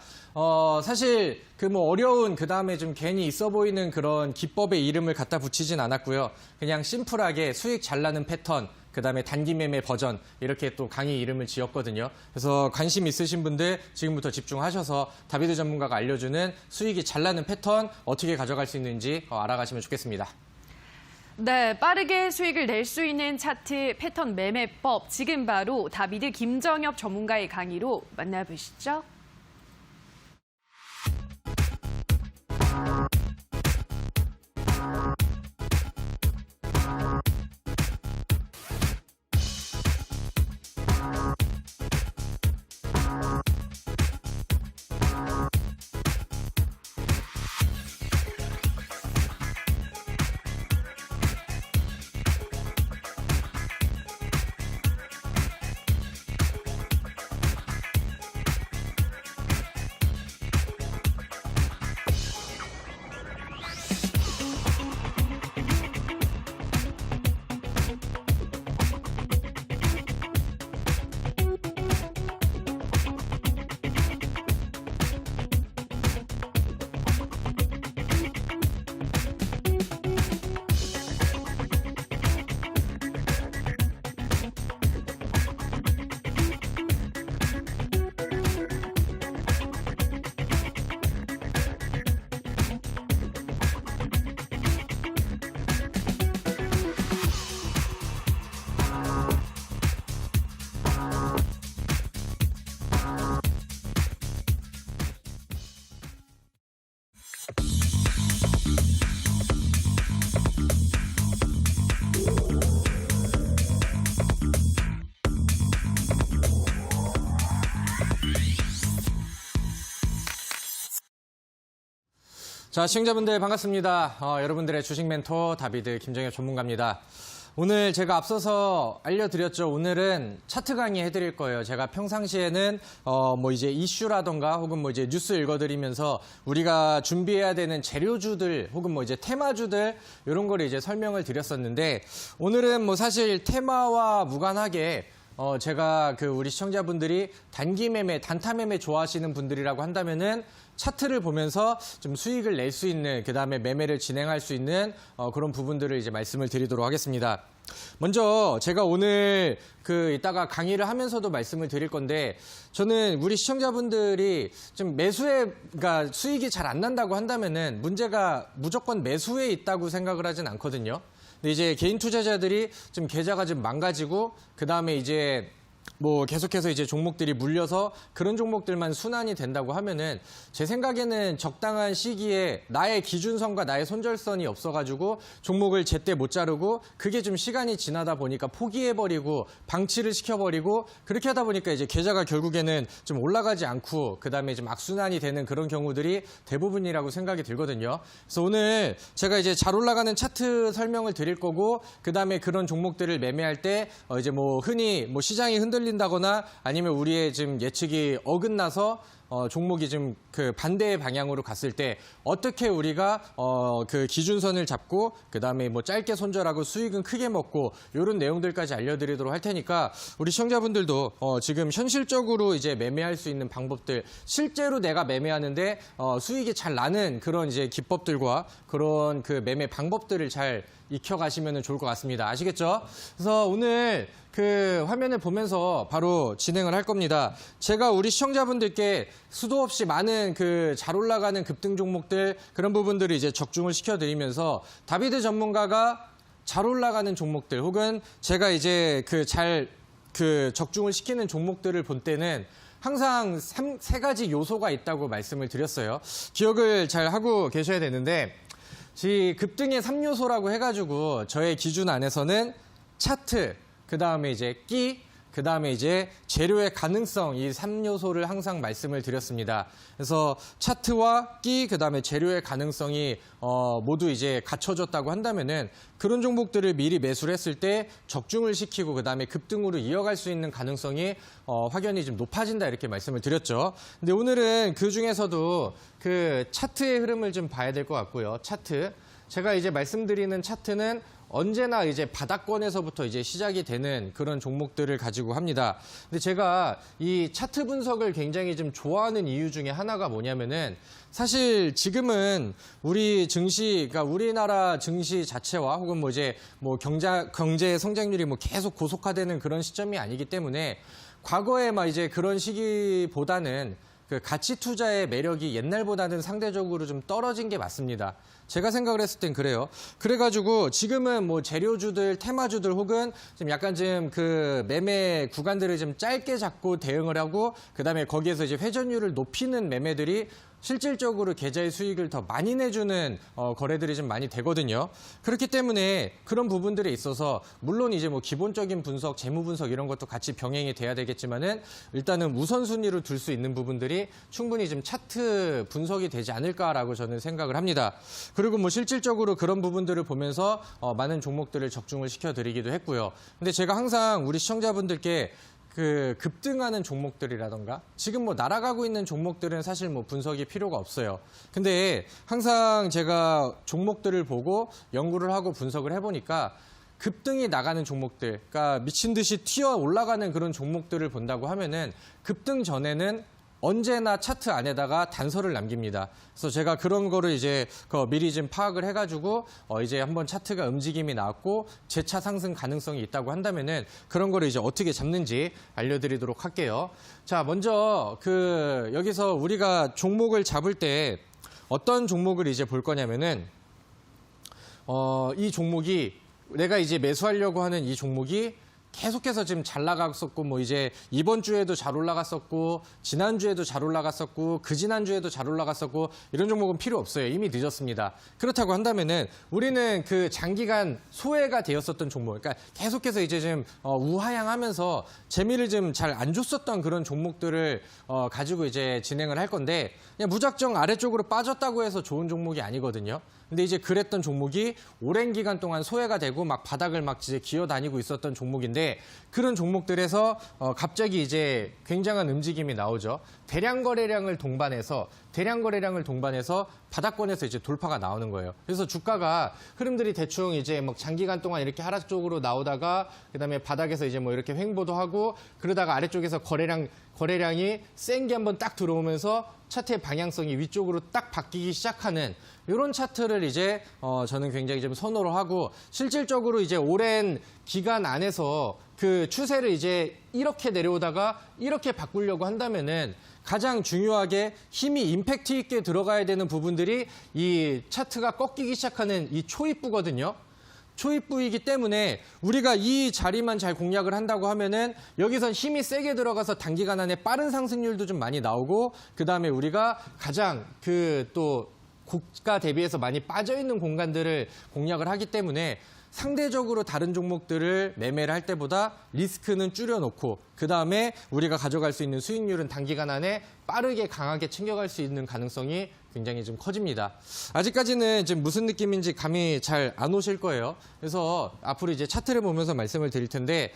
사실 그 뭐 어려운, 그다음에 좀 괜히 있어 보이는 그런 기법의 이름을 갖다 붙이진 않았고요. 그냥 심플하게 수익 잘 나는 패턴, 그다음에 단기 매매 버전 이렇게 또 강의 이름을 지었거든요. 그래서 관심 있으신 분들 지금부터 집중하셔서 다비드 전문가가 알려주는 수익이 잘 나는 패턴 어떻게 가져갈 수 있는지 알아가시면 좋겠습니다. 네, 빠르게 수익을 낼 수 있는 차트 패턴 매매법 지금 바로 다비드 김정엽 전문가의 강의로 만나보시죠. 자, 시청자분들 반갑습니다. 여러분들의 주식 멘토 다비드 김정엽 전문가입니다. 오늘 제가 앞서서 알려드렸죠. 오늘은 차트 강의 해드릴 거예요. 제가 평상시에는 이제 이슈라던가 혹은 이제 뉴스 읽어드리면서 우리가 준비해야 되는 재료주들 혹은 이제 테마주들 이런 거를 이제 설명을 드렸었는데 오늘은 사실 테마와 무관하게 제가 우리 시청자분들이 단기 매매, 단타 매매 좋아하시는 분들이라고 한다면은 차트를 보면서 좀 수익을 낼 수 있는, 그 다음에 매매를 진행할 수 있는 그런 부분들을 이제 말씀을 드리도록 하겠습니다. 먼저 제가 오늘 이따가 강의를 하면서도 말씀을 드릴 건데 저는 우리 시청자분들이 좀 그러니까 수익이 잘 안 난다고 한다면은 문제가 무조건 매수에 있다고 생각을 하진 않거든요. 근데 이제 개인 투자자들이 좀 계좌가 좀 망가지고 그 다음에 이제 계속해서 이제 종목들이 물려서 그런 종목들만 순환이 된다고 하면은 제 생각에는 적당한 시기에 나의 기준선과 나의 손절선이 없어가지고 종목을 제때 못 자르고 그게 좀 시간이 지나다 보니까 포기해버리고 방치를 시켜버리고 그렇게 하다 보니까 이제 계좌가 결국에는 좀 올라가지 않고 그 다음에 좀 악순환이 되는 그런 경우들이 대부분이라고 생각이 들거든요. 그래서 오늘 제가 이제 잘 올라가는 차트 설명을 드릴 거고 그 다음에 그런 종목들을 매매할 때 이제 흔히 시장이 흔들린다거나 아니면 우리의 지금 예측이 어긋나서 종목이 좀 반대의 방향으로 갔을 때 어떻게 우리가 기준선을 잡고 그다음에 짧게 손절하고 수익은 크게 먹고 이런 내용들까지 알려드리도록 할 테니까 우리 시청자분들도 지금 현실적으로 이제 매매할 수 있는 방법들 실제로 내가 매매하는데 수익이 잘 나는 그런 이제 기법들과 그런 매매 방법들을 잘 익혀가시면 좋을 것 같습니다. 아시겠죠? 그래서 오늘 화면을 보면서 바로 진행을 할 겁니다. 제가 우리 시청자분들께 수도 없이 많은 잘 올라가는 급등 종목들 그런 부분들을 이제 적중을 시켜드리면서 다비드 전문가가 잘 올라가는 종목들 혹은 제가 이제 적중을 시키는 종목들을 볼 때는 항상 세 가지 요소가 있다고 말씀을 드렸어요. 기억을 잘 하고 계셔야 되는데 급등의 3요소라고 해가지고 저의 기준 안에서는 차트, 그 다음에 이제 끼, 그 다음에 이제 재료의 가능성 이 3요소를 항상 말씀을 드렸습니다. 그래서 차트와 끼, 그 다음에 재료의 가능성이 모두 이제 갖춰졌다고 한다면은 그런 종목들을 미리 매수를 했을 때 적중을 시키고 그 다음에 급등으로 이어갈 수 있는 가능성이 확연히 좀 높아진다 이렇게 말씀을 드렸죠. 근데 오늘은 그 중에서도 차트의 흐름을 좀 봐야 될 것 같고요. 차트. 제가 이제 말씀드리는 차트는 언제나 이제 바닥권에서부터 이제 시작이 되는 그런 종목들을 가지고 합니다. 근데 제가 이 차트 분석을 굉장히 좀 좋아하는 이유 중에 하나가 뭐냐면은 사실 지금은 우리 증시, 그러니까 우리나라 증시 자체와 혹은 뭐 이제 뭐 경제 성장률이 뭐 계속 고속화되는 그런 시점이 아니기 때문에 과거에 막 이제 그런 시기보다는 그 가치 투자의 매력이 옛날보다는 상대적으로 좀 떨어진 게 맞습니다. 제가 생각을 했을 땐 그래요. 그래가지고 지금은 뭐 재료주들, 테마주들 혹은 좀 약간 좀 그 매매 구간들을 좀 짧게 잡고 대응을 하고 그다음에 거기에서 이제 회전율을 높이는 매매들이 실질적으로 계좌의 수익을 더 많이 내주는 거래들이 좀 많이 되거든요. 그렇기 때문에 그런 부분들에 있어서 물론 이제 뭐 기본적인 분석, 재무 분석 이런 것도 같이 병행이 돼야 되겠지만은 일단은 우선순위로 둘 수 있는 부분들이 충분히 좀 차트 분석이 되지 않을까라고 저는 생각을 합니다. 그리고 뭐 실질적으로 그런 부분들을 보면서 많은 종목들을 적중을 시켜드리기도 했고요. 근데 제가 항상 우리 시청자분들께 그 급등하는 종목들이라던가 지금 뭐 날아가고 있는 종목들은 사실 뭐 분석이 필요가 없어요. 근데 항상 제가 종목들을 보고 연구를 하고 분석을 해보니까 급등이 나가는 종목들, 그러니까 미친 듯이 튀어 올라가는 그런 종목들을 본다고 하면은 급등 전에는 언제나 차트 안에다가 단서를 남깁니다. 그래서 제가 그런 거를 이제 미리 좀 파악을 해가지고 이제 한번 차트가 움직임이 나왔고 재차 상승 가능성이 있다고 한다면은 그런 거를 이제 어떻게 잡는지 알려드리도록 할게요. 자, 먼저 여기서 우리가 종목을 잡을 때 어떤 종목을 이제 볼 거냐면은 이 종목이 내가 이제 매수하려고 하는 이 종목이 계속해서 지금 잘 나갔었고 뭐 이제 이번 주에도 잘 올라갔었고 지난주에도 잘 올라갔었고 그지난주에도 잘 올라갔었고 이런 종목은 필요 없어요. 이미 늦었습니다. 그렇다고 한다면은 우리는 그 장기간 소외가 되었었던 종목, 그러니까 계속해서 이제 좀 우하향하면서 재미를 좀 잘 안 줬었던 그런 종목들을 가지고 이제 진행을 할 건데 그냥 무작정 아래쪽으로 빠졌다고 해서 좋은 종목이 아니거든요. 근데 이제 그랬던 종목이 오랜 기간 동안 소외가 되고 막 바닥을 막 이제 기어다니고 있었던 종목인데 그런 종목들에서 갑자기 이제 굉장한 움직임이 나오죠. 대량 거래량을 동반해서 바닥권에서 이제 돌파가 나오는 거예요. 그래서 주가가 흐름들이 대충 이제 막 장기간 동안 이렇게 하락 쪽으로 나오다가 그다음에 바닥에서 이제 뭐 이렇게 횡보도 하고 그러다가 아래쪽에서 거래량이 센 게 한번 딱 들어오면서 차트의 방향성이 위쪽으로 딱 바뀌기 시작하는 이런 차트를 이제 저는 굉장히 좀 선호를 하고 실질적으로 이제 오랜 기간 안에서 그 추세를 이제 이렇게 내려오다가 이렇게 바꾸려고 한다면은 가장 중요하게 힘이 임팩트 있게 들어가야 되는 부분들이 이 차트가 꺾이기 시작하는 이 초입부거든요. 초입부이기 때문에 우리가 이 자리만 잘 공략을 한다고 하면은 여기선 힘이 세게 들어가서 단기간 안에 빠른 상승률도 좀 많이 나오고 그다음에 우리가 가장 또 고가 대비해서 많이 빠져있는 공간들을 공략을 하기 때문에 상대적으로 다른 종목들을 매매를 할 때보다 리스크는 줄여놓고 그다음에 우리가 가져갈 수 있는 수익률은 단기간 안에 빠르게 강하게 챙겨갈 수 있는 가능성이 굉장히 좀 커집니다. 아직까지는 지금 무슨 느낌인지 감이 잘 안 오실 거예요. 그래서 앞으로 이제 차트를 보면서 말씀을 드릴 텐데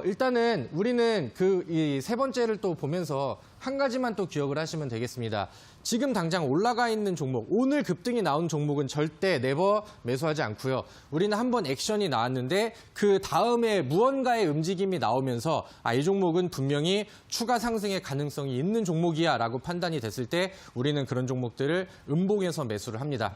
일단은 우리는 이 세 번째를 또 보면서 한 가지만 또 기억을 하시면 되겠습니다. 지금 당장 올라가 있는 종목, 오늘 급등이 나온 종목은 절대 네버 매수하지 않고요. 우리는 한번 액션이 나왔는데 그 다음에 무언가의 움직임이 나오면서 이 종목은 분명히 추가 상승의 가능성이 있는 종목이야 라고 판단이 됐을 때 우리는 그런 종목들을 음봉해서 매수를 합니다.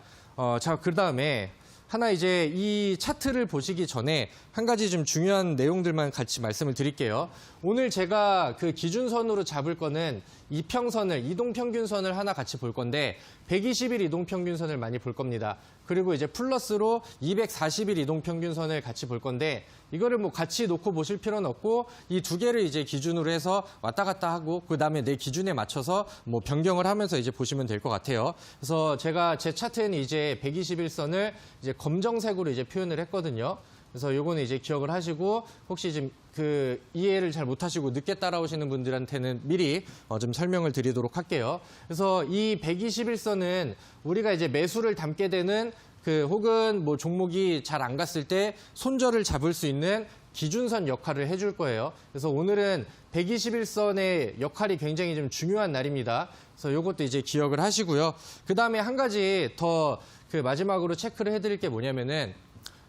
자, 그다음에 하나 이제 이 차트를 보시기 전에 한 가지 좀 중요한 내용들만 같이 말씀을 드릴게요. 오늘 제가 그 기준선으로 잡을 거는 이평선을, 이동평균선을 하나 같이 볼 건데 120일 이동평균선을 많이 볼 겁니다. 그리고 이제 플러스로 240일 이동평균선을 같이 볼 건데 이거를 뭐 같이 놓고 보실 필요는 없고 이 두 개를 이제 기준으로 해서 왔다 갔다 하고 그다음에 내 기준에 맞춰서 뭐 변경을 하면서 이제 보시면 될 것 같아요. 그래서 제가 제 차트에는 이제 121선을 이제 검정색으로 이제 표현을 했거든요. 그래서 요거는 이제 기억을 하시고 혹시 지금 그 이해를 잘 못하시고 늦게 따라오시는 분들한테는 미리 좀 설명을 드리도록 할게요. 그래서 이 121선은 우리가 이제 매수를 담게 되는 혹은 뭐 종목이 잘 안 갔을 때 손절을 잡을 수 있는 기준선 역할을 해줄 거예요. 그래서 오늘은 121선의 역할이 굉장히 좀 중요한 날입니다. 그래서 이것도 이제 기억을 하시고요. 그 다음에 한 가지 더 그 마지막으로 체크를 해드릴 게 뭐냐면은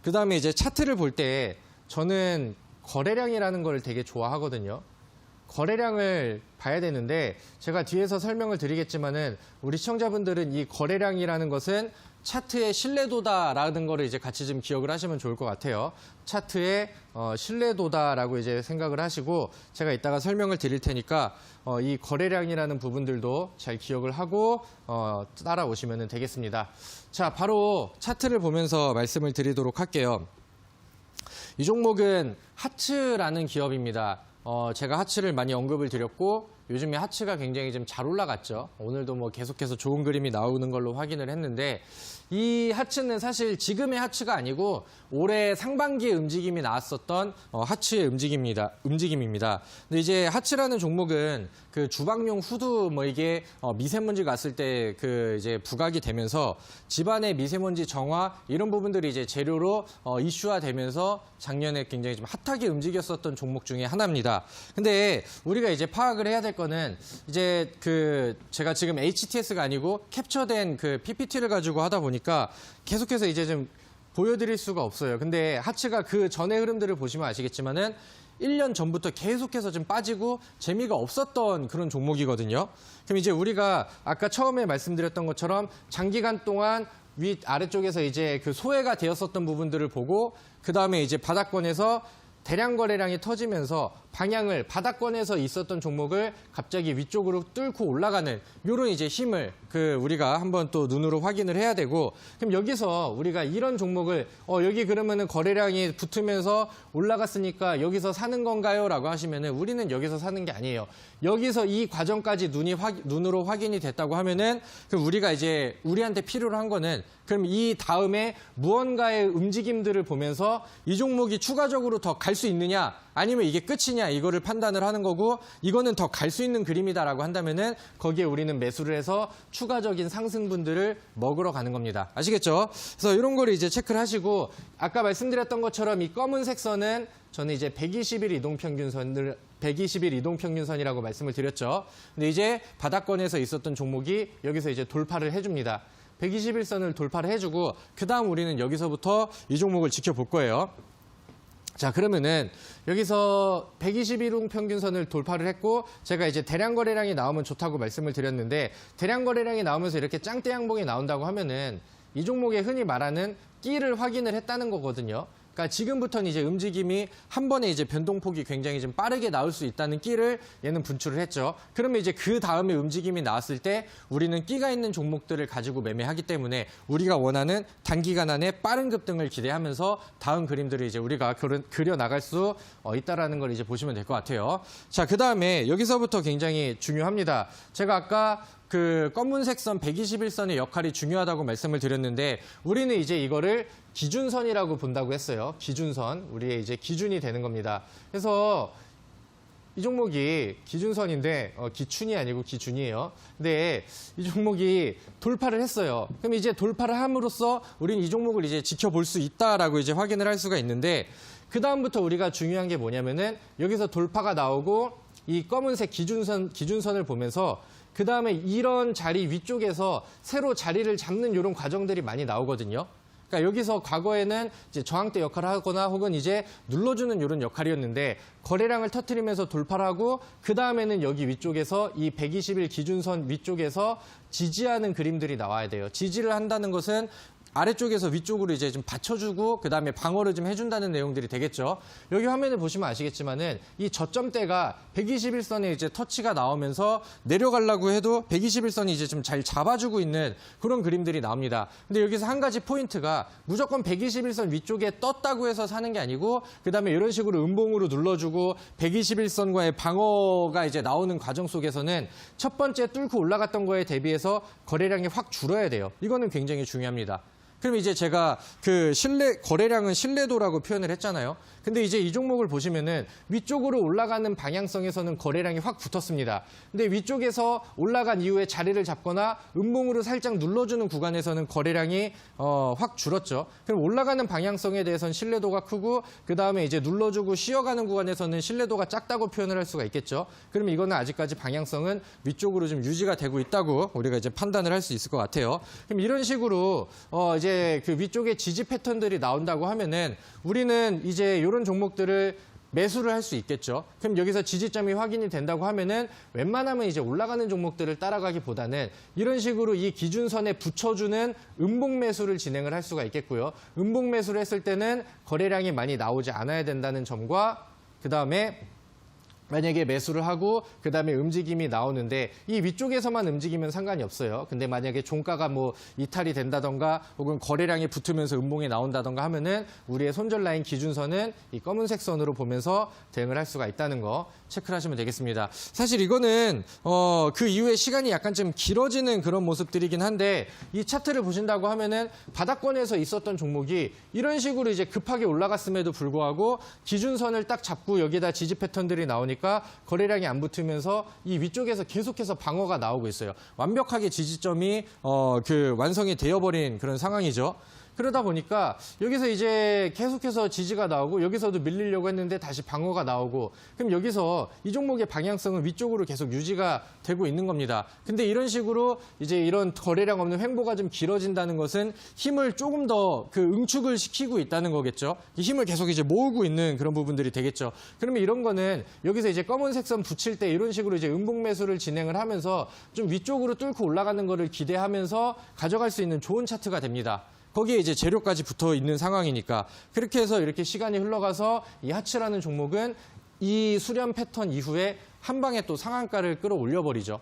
그 다음에 이제 차트를 볼 때 저는 거래량이라는 걸 되게 좋아하거든요. 거래량을 봐야 되는데 제가 뒤에서 설명을 드리겠지만은 우리 시청자분들은 이 거래량이라는 것은 차트의 신뢰도다라는 거를 이제 같이 좀 기억을 하시면 좋을 것 같아요. 차트의 신뢰도다라고 이제 생각을 하시고 제가 이따가 설명을 드릴 테니까 이 거래량이라는 부분들도 잘 기억을 하고 따라오시면 되겠습니다. 자, 바로 차트를 보면서 말씀을 드리도록 할게요. 이 종목은 하츠라는 기업입니다. 제가 하츠를 많이 언급을 드렸고 요즘에 하츠가 굉장히 좀 잘 올라갔죠. 오늘도 뭐 계속해서 좋은 그림이 나오는 걸로 확인을 했는데 이 하츠는 사실 지금의 하츠가 아니고 올해 상반기에 움직임이 나왔었던 하츠의 움직임입니다. 근데 이제 하츠라는 종목은 그 주방용 후드 뭐 이게 미세먼지 갔을 때 그 이제 부각이 되면서 집안의 미세먼지 정화 이런 부분들이 이제 재료로 이슈화되면서 작년에 굉장히 좀 핫하게 움직였었던 종목 중에 하나입니다. 근데 우리가 이제 파악을 해야 될 거는 이제 그 제가 지금 HTS가 아니고 캡처된 그 PPT를 가지고 하다 보니까 계속해서 이제 좀 보여드릴 수가 없어요. 근데 하츠가 그 전의 흐름들을 보시면 아시겠지만은 1년 전부터 계속해서 좀 빠지고 재미가 없었던 그런 종목이거든요. 그럼 이제 우리가 아까 처음에 말씀드렸던 것처럼 장기간 동안 위 아래쪽에서 이제 그 소외가 되었었던 부분들을 보고 그 다음에 이제 바닥권에서 대량 거래량이 터지면서 방향을 바닥권에서 있었던 종목을 갑자기 위쪽으로 뚫고 올라가는 이런 이제 힘을 우리가 한번 또 눈으로 확인을 해야 되고 그럼 여기서 우리가 이런 종목을 여기 그러면은 거래량이 붙으면서 올라갔으니까 여기서 사는 건가요? 라고 하시면은 우리는 여기서 사는 게 아니에요. 여기서 이 과정까지 눈으로 확인이 됐다고 하면은 그럼 우리가 이제 우리한테 필요로 한 거는 그럼 이 다음에 무언가의 움직임들을 보면서 이 종목이 추가적으로 더 갈 수 있느냐 아니면 이게 끝이냐 이거를 판단을 하는 거고 이거는 더 갈 수 있는 그림이다라고 한다면은 거기에 우리는 매수를 해서 추가적인 상승분들을 먹으러 가는 겁니다. 아시겠죠? 그래서 이런 거를 이제 체크를 하시고 아까 말씀드렸던 것처럼 이 검은색 선은 저는 이제 120일 이동평균선이라고 말씀을 드렸죠. 근데 이제 바닥권에서 있었던 종목이 여기서 이제 돌파를 해줍니다. 121선을 돌파를 해주고 그 다음 우리는 여기서부터 이 종목을 지켜볼 거예요. 자, 그러면은 여기서 121일 평균선을 돌파를 했고 제가 이제 대량 거래량이 나오면 좋다고 말씀을 드렸는데 대량 거래량이 나오면서 이렇게 짱대 양봉이 나온다고 하면은 이 종목에 흔히 말하는 끼를 확인을 했다는 거거든요. 그러니까 지금부터는 이제 움직임이 한 번에 이제 변동폭이 굉장히 좀 빠르게 나올 수 있다는 끼를 얘는 분출을 했죠. 그러면 이제 그 다음에 움직임이 나왔을 때 우리는 끼가 있는 종목들을 가지고 매매하기 때문에 우리가 원하는 단기간 안에 빠른 급등을 기대하면서 다음 그림들을 이제 우리가 그려 나갈 수 있다라는 걸 이제 보시면 될 것 같아요. 자, 그 다음에 여기서부터 굉장히 중요합니다. 제가 아까 그 검은색 선 121선의 역할이 중요하다고 말씀을 드렸는데 우리는 이제 이거를 기준선이라고 본다고 했어요. 기준선. 우리의 이제 기준이 되는 겁니다. 그래서 이 종목이 기준선인데 기춘이 아니고 기준이에요. 근데 이 종목이 돌파를 했어요. 그럼 이제 돌파를 함으로써 우리는 이 종목을 이제 지켜볼 수 있다라고 이제 확인을 할 수가 있는데 그 다음부터 우리가 중요한 게 뭐냐면은 여기서 돌파가 나오고 이 검은색 기준선을 보면서 그 다음에 이런 자리 위쪽에서 새로 자리를 잡는 이런 과정들이 많이 나오거든요. 그러니까 여기서 과거에는 이제 저항대 역할을 하거나 혹은 이제 눌러주는 이런 역할이었는데 거래량을 터뜨리면서 돌파를 하고 그 다음에는 여기 위쪽에서 이 120일 기준선 위쪽에서 지지하는 그림들이 나와야 돼요. 지지를 한다는 것은 아래쪽에서 위쪽으로 이제 좀 받쳐주고 그 다음에 방어를 좀 해준다는 내용들이 되겠죠. 여기 화면을 보시면 아시겠지만은 이 저점대가 121선에 이제 터치가 나오면서 내려가려고 해도 121선이 이제 좀 잘 잡아주고 있는 그런 그림들이 나옵니다. 근데 여기서 한 가지 포인트가 무조건 121선 위쪽에 떴다고 해서 사는 게 아니고 그 다음에 이런 식으로 음봉으로 눌러주고 121선과의 방어가 이제 나오는 과정 속에서는 첫 번째 뚫고 올라갔던 거에 대비해서 거래량이 확 줄어야 돼요. 이거는 굉장히 중요합니다. 그럼 이제 제가 그 거래량은 신뢰도라고 표현을 했잖아요. 근데 이제 이 종목을 보시면은 위쪽으로 올라가는 방향성에서는 거래량이 확 붙었습니다. 근데 위쪽에서 올라간 이후에 자리를 잡거나 음봉으로 살짝 눌러주는 구간에서는 거래량이 확 줄었죠. 그럼 올라가는 방향성에 대해서는 신뢰도가 크고 그 다음에 이제 눌러주고 쉬어가는 구간에서는 신뢰도가 작다고 표현을 할 수가 있겠죠. 그러면 이거는 아직까지 방향성은 위쪽으로 좀 유지가 되고 있다고 우리가 이제 판단을 할 수 있을 것 같아요. 그럼 이런 식으로 이제 그 위쪽에 지지 패턴들이 나온다고 하면은 우리는 이제 이런 종목들을 매수를 할 수 있겠죠. 그럼 여기서 지지점이 확인이 된다고 하면은 웬만하면 이제 올라가는 종목들을 따라가기보다는 이런 식으로 이 기준선에 붙여주는 음봉 매수를 진행을 할 수가 있겠고요. 음봉 매수를 했을 때는 거래량이 많이 나오지 않아야 된다는 점과 그다음에 만약에 매수를 하고 그다음에 움직임이 나오는데 이 위쪽에서만 움직이면 상관이 없어요. 근데 만약에 종가가 뭐 이탈이 된다던가 혹은 거래량이 붙으면서 음봉이 나온다던가 하면은 우리의 손절 라인 기준선은 이 검은색 선으로 보면서 대응을 할 수가 있다는 거 체크를 하시면 되겠습니다. 사실 이거는 그 이후에 시간이 약간 좀 길어지는 그런 모습들이긴 한데 이 차트를 보신다고 하면은 바닥권에서 있었던 종목이 이런 식으로 이제 급하게 올라갔음에도 불구하고 기준선을 딱 잡고 여기다 지지 패턴들이 나오니까 거래량이 안 붙으면서 이 위쪽에서 계속해서 방어가 나오고 있어요. 완벽하게 지지점이 완성이 되어버린 그런 상황이죠. 그러다 보니까 여기서 이제 계속해서 지지가 나오고 여기서도 밀리려고 했는데 다시 방어가 나오고 그럼 여기서 이 종목의 방향성은 위쪽으로 계속 유지가 되고 있는 겁니다. 근데 이런 식으로 이제 이런 거래량 없는 횡보가 좀 길어진다는 것은 힘을 조금 더 그 응축을 시키고 있다는 거겠죠. 이 힘을 계속 이제 모으고 있는 그런 부분들이 되겠죠. 그러면 이런 거는 여기서 이제 검은색 선 붙일 때 이런 식으로 이제 음봉 매수를 진행을 하면서 좀 위쪽으로 뚫고 올라가는 거를 기대하면서 가져갈 수 있는 좋은 차트가 됩니다. 거기에 이제 재료까지 붙어 있는 상황이니까 그렇게 해서 이렇게 시간이 흘러가서 이 하츠라는 종목은 이 수렴 패턴 이후에 한 방에 또 상한가를 끌어올려 버리죠.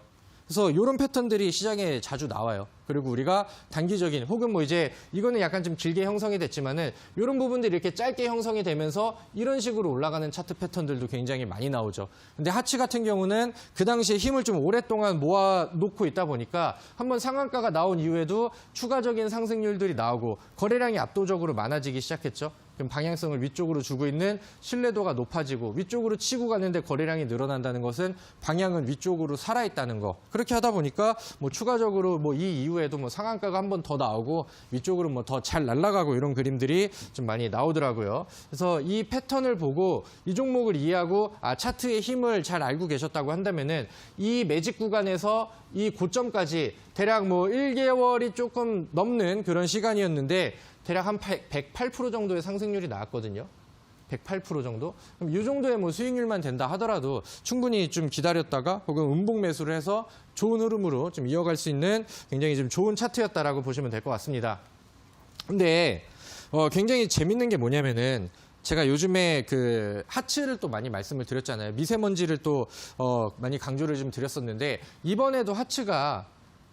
그래서 이런 패턴들이 시장에 자주 나와요. 그리고 우리가 단기적인 혹은 뭐 이제 이거는 약간 좀 길게 형성이 됐지만은 이런 부분들이 이렇게 짧게 형성이 되면서 이런 식으로 올라가는 차트 패턴들도 굉장히 많이 나오죠. 근데 하츠 같은 경우는 그 당시에 힘을 좀 오랫동안 모아 놓고 있다 보니까 한번 상한가가 나온 이후에도 추가적인 상승률들이 나오고 거래량이 압도적으로 많아지기 시작했죠. 그럼 방향성을 위쪽으로 주고 있는 신뢰도가 높아지고 위쪽으로 치고 가는데 거래량이 늘어난다는 것은 방향은 위쪽으로 살아있다는 거. 그렇게 하다 보니까 뭐 추가적으로 뭐 이 이후에도 뭐 상한가가 한 번 더 나오고 위쪽으로 뭐 더 잘 날아가고 이런 그림들이 좀 많이 나오더라고요. 그래서 이 패턴을 보고 이 종목을 이해하고 차트의 힘을 잘 알고 계셨다고 한다면은 이 매직 구간에서 이 고점까지 대략 뭐 1개월이 조금 넘는 그런 시간이었는데 대략 한 108% 정도의 상승률이 나왔거든요. 108% 정도? 그럼 이 정도의 뭐 수익률만 된다 하더라도 충분히 좀 기다렸다가 혹은 음봉 매수를 해서 좋은 흐름으로 좀 이어갈 수 있는 굉장히 좀 좋은 차트였다라고 보시면 될 것 같습니다. 근데 굉장히 재밌는 게 뭐냐면은 제가 요즘에 그 하츠를 또 많이 말씀을 드렸잖아요. 미세먼지를 또 많이 강조를 좀 드렸었는데 이번에도 하츠가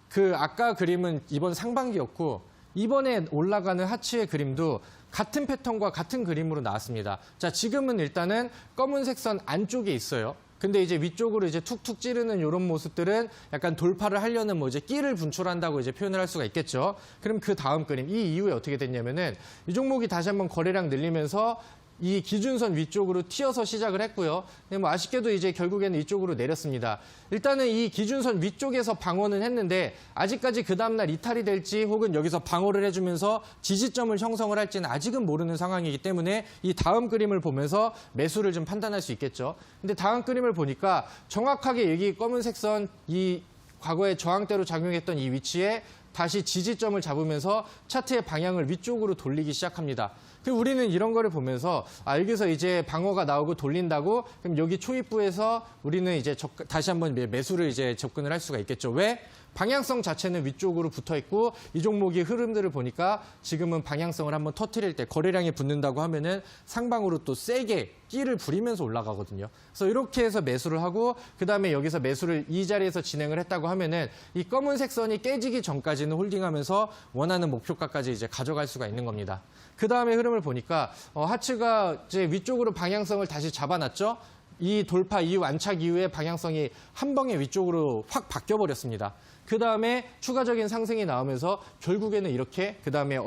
그 아까 그림은 이번 상반기였고 이번에 올라가는 하츠의 그림도 같은 패턴과 같은 그림으로 나왔습니다. 자, 지금은 일단은 검은색 선 안쪽에 있어요. 근데 이제 위쪽으로 이제 툭툭 찌르는 이런 모습들은 약간 돌파를 하려는 뭐 이제 끼를 분출한다고 이제 표현을 할 수가 있겠죠. 그럼 그 다음 그림, 이 이후에 어떻게 됐냐면은 이 종목이 다시 한번 거래량 늘리면서 이 기준선 위쪽으로 튀어서 시작을 했고요. 근데 뭐 아쉽게도 이제 결국에는 이쪽으로 내렸습니다. 일단은 이 기준선 위쪽에서 방어는 했는데 아직까지 그 다음날 이탈이 될지 혹은 여기서 방어를 해주면서 지지점을 형성을 할지는 아직은 모르는 상황이기 때문에 이 다음 그림을 보면서 매수를 좀 판단할 수 있겠죠. 근데 다음 그림을 보니까 정확하게 여기 검은색 선 이 과거에 저항대로 작용했던 이 위치에 다시 지지점을 잡으면서 차트의 방향을 위쪽으로 돌리기 시작합니다. 우리는 이런 거를 보면서 여기서 이제 방어가 나오고 돌린다고 그럼 여기 초입부에서 우리는 이제 다시 한번 매수를 이제 접근을 할 수가 있겠죠. 왜? 방향성 자체는 위쪽으로 붙어 있고 이 종목의 흐름들을 보니까 지금은 방향성을 한번 터트릴 때 거래량이 붙는다고 하면은 상방으로 또 세게 끼를 부리면서 올라가거든요. 그래서 이렇게 해서 매수를 하고 그다음에 여기서 매수를 이 자리에서 진행을 했다고 하면은 이 검은색 선이 깨지기 전까지는 홀딩하면서 원하는 목표가까지 이제 가져갈 수가 있는 겁니다. 그 다음에 흐름을 보니까 하츠가 이제 위쪽으로 방향성을 다시 잡아놨죠. 이 돌파 이후 안착 이후에 방향성이 한 방에 위쪽으로 확 바뀌어 버렸습니다. 그 다음에 추가적인 상승이 나오면서 결국에는 이렇게 그 다음에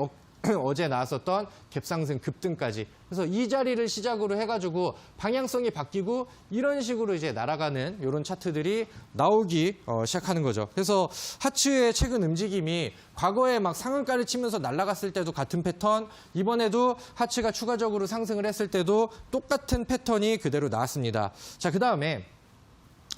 어제 나왔었던 갭상승 급등까지. 그래서 이 자리를 시작으로 해가지고 방향성이 바뀌고 이런 식으로 이제 날아가는 이런 차트들이 나오기 시작하는 거죠. 그래서 하츠의 최근 움직임이 과거에 막 상한가를 치면서 날아갔을 때도 같은 패턴, 이번에도 하츠가 추가적으로 상승을 했을 때도 똑같은 패턴이 그대로 나왔습니다. 자, 그 다음에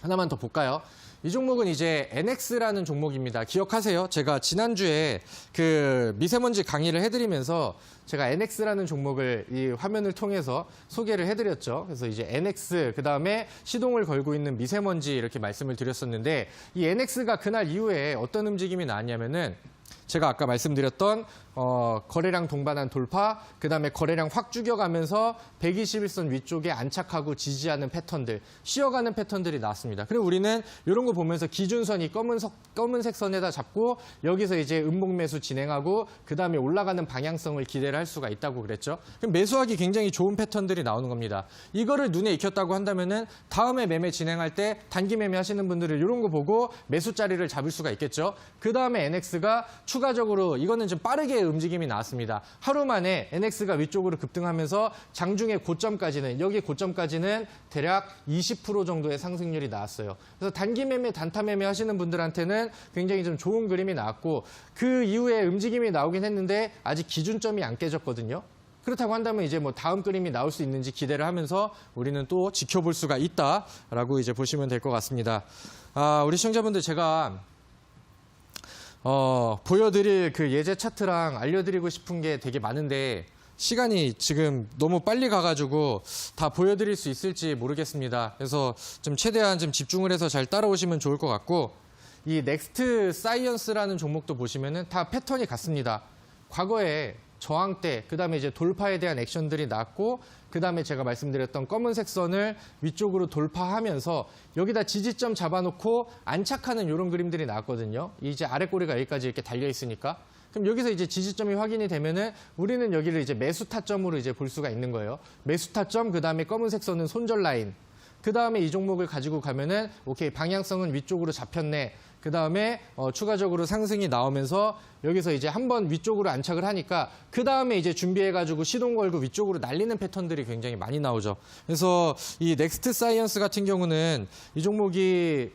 하나만 더 볼까요? 이 종목은 이제 NX라는 종목입니다. 기억하세요? 제가 지난주에 그 미세먼지 강의를 해드리면서 제가 NX라는 종목을 이 화면을 통해서 소개를 해드렸죠. 그래서 이제 NX, 그 다음에 시동을 걸고 있는 미세먼지 이렇게 말씀을 드렸었는데 이 NX가 그날 이후에 어떤 움직임이 나왔냐면은 제가 아까 말씀드렸던 거래량 동반한 돌파, 그다음에 거래량 확 죽여가면서 121선 위쪽에 안착하고 지지하는 패턴들, 쉬어가는 패턴들이 나왔습니다. 그리고 우리는 이런 거 보면서 기준선이 검은색 선에다 잡고 여기서 이제 음봉 매수 진행하고 그다음에 올라가는 방향성을 기대를 할 수가 있다고 그랬죠. 그럼 매수하기 굉장히 좋은 패턴들이 나오는 겁니다. 이거를 눈에 익혔다고 한다면은 다음에 매매 진행할 때 단기 매매 하시는 분들은 이런 거 보고 매수 자리를 잡을 수가 있겠죠. 그다음에 NX가 추가적으로 이거는 좀 빠르게 움직임이 나왔습니다. 하루 만에 NX가 위쪽으로 급등하면서 장중의 고점까지는, 여기 고점까지는 대략 20% 정도의 상승률이 나왔어요. 그래서 단기 매매, 단타 매매 하시는 분들한테는 굉장히 좀 좋은 그림이 나왔고 그 이후에 움직임이 나오긴 했는데 아직 기준점이 안 깨졌거든요. 그렇다고 한다면 이제 뭐 다음 그림이 나올 수 있는지 기대를 하면서 우리는 또 지켜볼 수가 있다라고 이제 보시면 될 것 같습니다. 우리 시청자분들 제가 보여드릴 그 예제 차트랑 알려드리고 싶은 게 되게 많은데 시간이 지금 너무 빨리 가가지고 다 보여드릴 수 있을지 모르겠습니다. 그래서 좀 최대한 좀 집중을 해서 잘 따라오시면 좋을 것 같고 이 넥스트 사이언스라는 종목도 보시면은 다 패턴이 같습니다. 과거에 저항 때, 그 다음에 이제 돌파에 대한 액션들이 나왔고, 그 다음에 제가 말씀드렸던 검은색 선을 위쪽으로 돌파하면서 여기다 지지점 잡아놓고 안착하는 이런 그림들이 나왔거든요. 이제 아래 꼬리가 여기까지 이렇게 달려 있으니까. 그럼 여기서 이제 지지점이 확인이 되면은 우리는 여기를 이제 매수 타점으로 이제 볼 수가 있는 거예요. 매수 타점, 그 다음에 검은색 선은 손절 라인. 그 다음에 이 종목을 가지고 가면은 오케이, 방향성은 위쪽으로 잡혔네. 그 다음에 추가적으로 상승이 나오면서 여기서 이제 한번 위쪽으로 안착을 하니까 그 다음에 이제 준비해가지고 시동 걸고 위쪽으로 날리는 패턴들이 굉장히 많이 나오죠. 그래서 이 넥스트 사이언스 같은 경우는 이 종목이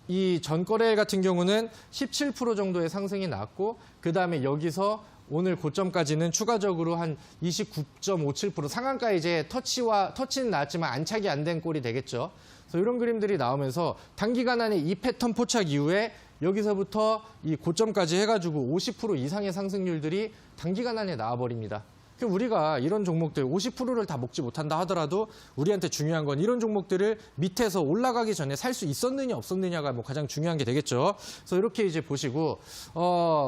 이 전거래 같은 경우는 17% 정도의 상승이 나왔고 그 다음에 여기서 오늘 고점까지는 추가적으로 한 29.57% 상한가에 이제 터치는 나왔지만 안착이 안 된 꼴이 되겠죠. 그래서 이런 그림들이 나오면서 단기간 안에 이 패턴 포착 이후에 여기서부터 이 고점까지 해가지고 50% 이상의 상승률들이 단기간 안에 나와버립니다. 그럼 우리가 이런 종목들 50%를 다 먹지 못한다 하더라도 우리한테 중요한 건 이런 종목들을 밑에서 올라가기 전에 살 수 있었느냐 없었느냐가 뭐 가장 중요한 게 되겠죠. 그래서 이렇게 이제 보시고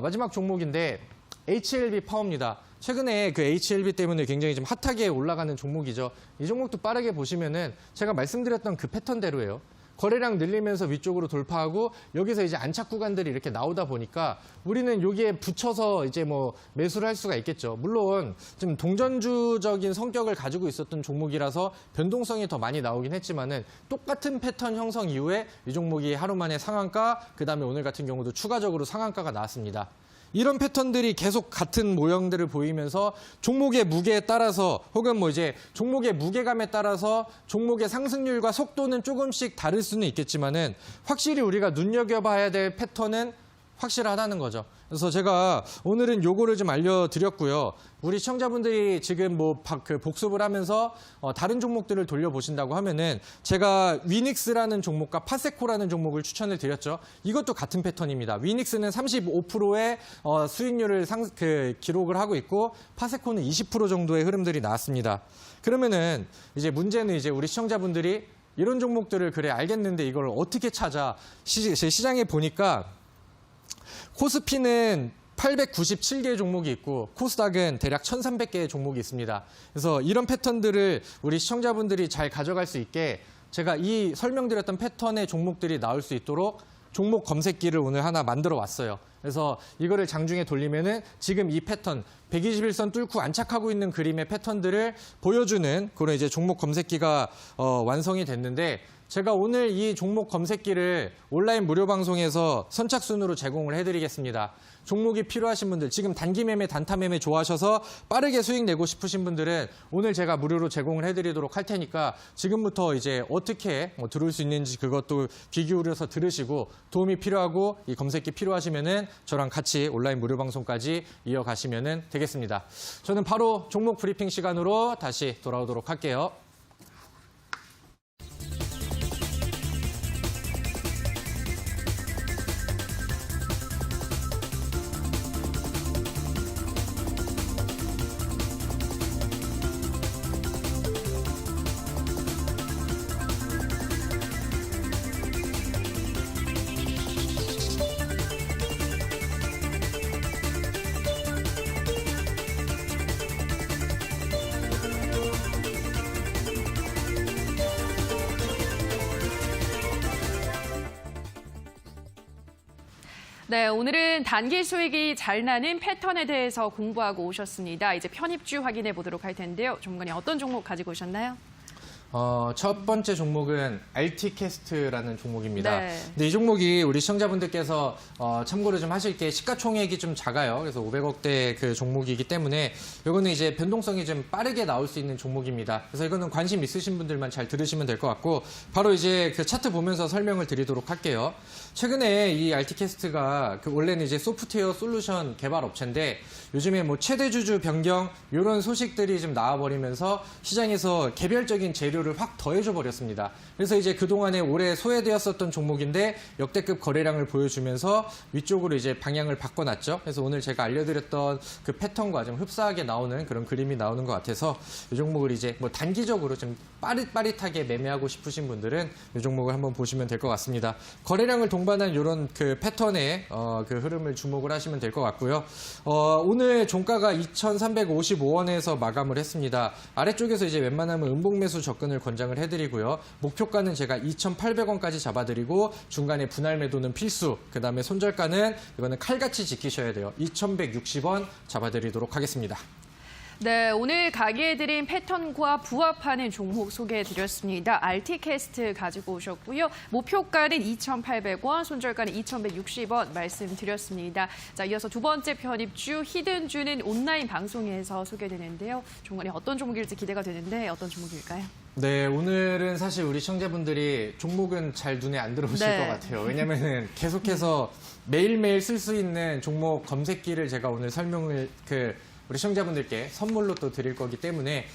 마지막 종목인데 HLB 파워입니다. 최근에 그 HLB 때문에 굉장히 좀 핫하게 올라가는 종목이죠. 이 종목도 빠르게 보시면은 제가 말씀드렸던 그 패턴대로예요. 거래량 늘리면서 위쪽으로 돌파하고 여기서 이제 안착 구간들이 이렇게 나오다 보니까 우리는 여기에 붙여서 이제 뭐 매수를 할 수가 있겠죠. 물론 좀 동전주적인 성격을 가지고 있었던 종목이라서 변동성이 더 많이 나오긴 했지만은 똑같은 패턴 형성 이후에 이 종목이 하루 만에 상한가, 그다음에 오늘 같은 경우도 추가적으로 상한가가 나왔습니다. 이런 패턴들이 계속 같은 모형들을 보이면서 종목의 무게에 따라서 혹은 뭐 이제 종목의 무게감에 따라서 종목의 상승률과 속도는 조금씩 다를 수는 있겠지만은 확실히 우리가 눈여겨봐야 될 패턴은 확실하다는 거죠. 그래서 제가 오늘은 요거를 좀 알려드렸고요. 우리 시청자분들이 지금 뭐 그 복습을 하면서 다른 종목들을 돌려보신다고 하면은 제가 위닉스라는 종목과 파세코라는 종목을 추천을 드렸죠. 이것도 같은 패턴입니다. 위닉스는 35%의 수익률을 기록을 하고 있고 파세코는 20% 정도의 흐름들이 나왔습니다. 그러면은 이제 문제는 이제 우리 시청자분들이 이런 종목들을 그래 알겠는데 이걸 어떻게 찾아? 시장에 보니까 코스피는 897개의 종목이 있고 코스닥은 대략 1,300개의 종목이 있습니다. 그래서 이런 패턴들을 우리 시청자분들이 잘 가져갈 수 있게 제가 이 설명드렸던 패턴의 종목들이 나올 수 있도록 종목 검색기를 오늘 하나 만들어 왔어요. 그래서 이거를 장중에 돌리면은 지금 이 패턴 121선 뚫고 안착하고 있는 그림의 패턴들을 보여주는 그런 이제 종목 검색기가 완성이 됐는데 제가 오늘 이 종목 검색기를 온라인 무료 방송에서 선착순으로 제공을 해드리겠습니다. 종목이 필요하신 분들, 지금 단기 매매, 단타 매매 좋아하셔서 빠르게 수익 내고 싶으신 분들은 오늘 제가 무료로 제공을 해드리도록 할 테니까 지금부터 이제 어떻게 들어올 수 있는지 그것도 귀 기울여서 들으시고 도움이 필요하고 이 검색기 필요하시면은 저랑 같이 온라인 무료 방송까지 이어가시면은 되겠습니다. 저는 바로 종목 브리핑 시간으로 다시 돌아오도록 할게요. 네, 오늘은 단기 수익이 잘 나는 패턴에 대해서 공부하고 오셨습니다. 이제 편입주 확인해 보도록 할 텐데요. 전문가님 어떤 종목 가지고 오셨나요? 첫 번째 종목은 RT캐스트라는 종목입니다. 네. 근데 이 종목이 우리 시청자분들께서 참고로 좀 하실 게 시가총액이 좀 작아요. 그래서 500억대 그 종목이기 때문에 이거는 이제 변동성이 좀 빠르게 나올 수 있는 종목입니다. 그래서 이거는 관심 있으신 분들만 잘 들으시면 될 것 같고 바로 이제 그 차트 보면서 설명을 드리도록 할게요. 최근에 이 RT캐스트가 원래는 이제 소프트웨어 솔루션 개발 업체인데 요즘에 뭐 최대 주주 변경 이런 소식들이 좀 나와버리면서 시장에서 개별적인 재료를 확 더해줘 버렸습니다. 그래서 이제 그동안에 오래 소외되었었던 종목인데 역대급 거래량을 보여주면서 위쪽으로 이제 방향을 바꿔놨죠. 그래서 오늘 제가 알려드렸던 그 패턴과 좀 흡사하게 나오는 그런 그림이 나오는 것 같아서 이 종목을 이제 뭐 단기적으로 좀 빠릿빠릿하게 매매하고 싶으신 분들은 이 종목을 한번 보시면 될 것 같습니다. 거래량을 동반한 이런 그 패턴의 그 흐름을 주목을 하시면 될 것 같고요. 오늘 종가가 2,355원에서 마감을 했습니다. 아래쪽에서 이제 웬만하면 음봉매수 접근을 권장을 해드리고요. 목표가는 제가 2,800원까지 잡아드리고 중간에 분할 매도는 필수. 그 다음에 손절가는 이거는 칼같이 지키셔야 돼요. 2,160원 잡아드리도록 하겠습니다. 네, 오늘 강의해드린 패턴과 부합하는 종목 소개해드렸습니다. RT캐스트 가지고 오셨고요. 목표가는 2,800원, 손절가는 2,160원 말씀드렸습니다. 자, 이어서 두 번째 편입주 히든주는 온라인 방송에서 소개되는데요. 종목이 어떤 종목일지 기대가 되는데 어떤 종목일까요? 네, 오늘은 사실 우리 시청자분들이 종목은 잘 눈에 안 들어오실 네. 것 같아요. 왜냐면은 계속해서 매일매일 쓸 수 있는 종목 검색기를 제가 오늘 설명을 우리 시청자분들께 선물로 또 드릴 거기 때문에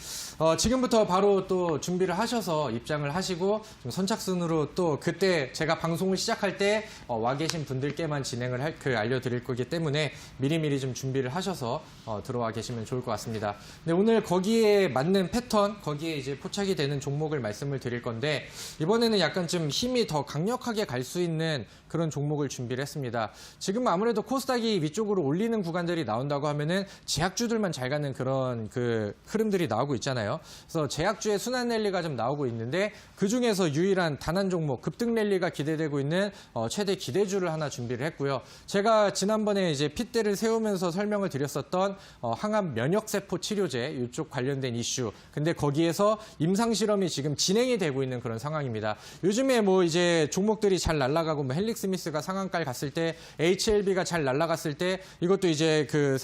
지금부터 바로 또 준비를 하셔서 입장을 하시고 좀 선착순으로 또 그때 제가 방송을 시작할 때 와 계신 분들께만 진행을 알려드릴 거기 때문에 미리미리 좀 준비를 하셔서 들어와 계시면 좋을 것 같습니다. 근데 오늘 거기에 맞는 패턴, 거기에 이제 포착이 되는 종목을 말씀을 드릴 건데 이번에는 약간 좀 힘이 더 강력하게 갈 수 있는 그런 종목을 준비를 했습니다. 지금 아무래도 코스닥이 위쪽으로 올리는 구간들이 나온다고 하면은 제약주들만 잘 가는 그런 그 흐름들이 나오고 있잖아요. 그래서 제약주의 순환 랠리가 좀 나오고 있는데 그 중에서 유일한 단한 종목 급등 랠리가 기대되고 있는 최대 기대주를 하나 준비를 했고요. 제가 지난번에 이제 핏대를 세우면서 설명을 드렸었던 항암 면역세포 치료제 이쪽 관련된 이슈. 근데 거기에서 임상 실험이 지금 진행이 되고 있는 그런 상황입니다. 요즘에 뭐 이제 종목들이 잘 날아가고 뭐 헬릭 스미스가 상한가를 갔을 때 HLB가 잘 날아갔을 때 이것도 이제 그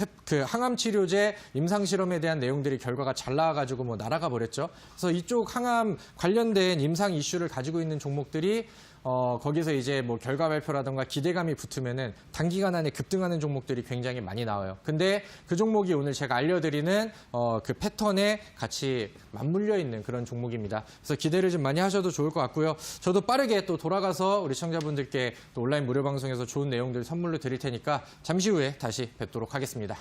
항암 치료제 임상 실험에 대한 내용들이 결과가 잘 나와가지고 뭐 날아가 버렸죠. 그래서 이쪽 항암 관련된 임상 이슈를 가지고 있는 종목들이 거기서 이제 뭐 결과 발표라든가 기대감이 붙으면은 단기간 안에 급등하는 종목들이 굉장히 많이 나와요. 근데 그 종목이 오늘 제가 알려드리는 그 패턴에 같이 맞물려 있는 그런 종목입니다. 그래서 기대를 좀 많이 하셔도 좋을 것 같고요. 저도 빠르게 또 돌아가서 우리 시청자분들께 또 온라인 무료 방송에서 좋은 내용들 선물로 드릴 테니까 잠시 후에 다시 뵙도록 하겠습니다.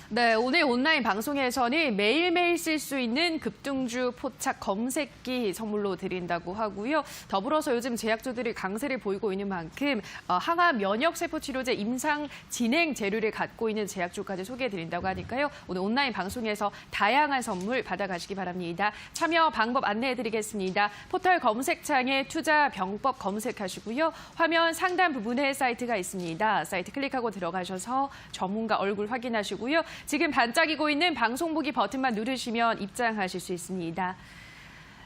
네, 오늘 온라인 방송에서는 매일매일 쓸 수 있는 급등주 포착 검색기 선물로 드린다고 하고요. 더불어서 요즘 제약주들이 강세를 보이고 있는 만큼 항암 면역세포 치료제 임상 진행 재료를 갖고 있는 제약주까지 소개해드린다고 하니까요. 오늘 온라인 방송에서 다양한 선물 받아가시기 바랍니다. 참여 방법 안내해드리겠습니다. 포털 검색창에 투자병법 검색하시고요. 화면 상단 부분에 사이트가 있습니다. 사이트 클릭하고 들어가셔서 전문가 얼굴 확인하시고요. 지금 반짝이고 있는 방송 보기 버튼만 누르시면 입장하실 수 있습니다.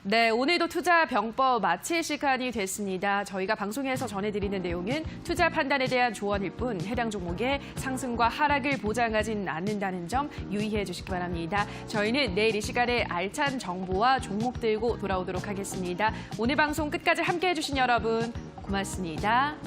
네, 오늘도 투자 병법 마칠 시간이 됐습니다. 저희가 방송에서 전해드리는 내용은 투자 판단에 대한 조언일 뿐 해당 종목의 상승과 하락을 보장하진 않는다는 점 유의해 주시기 바랍니다. 저희는 내일 이 시간에 알찬 정보와 종목 들고 돌아오도록 하겠습니다. 오늘 방송 끝까지 함께해 주신 여러분 고맙습니다.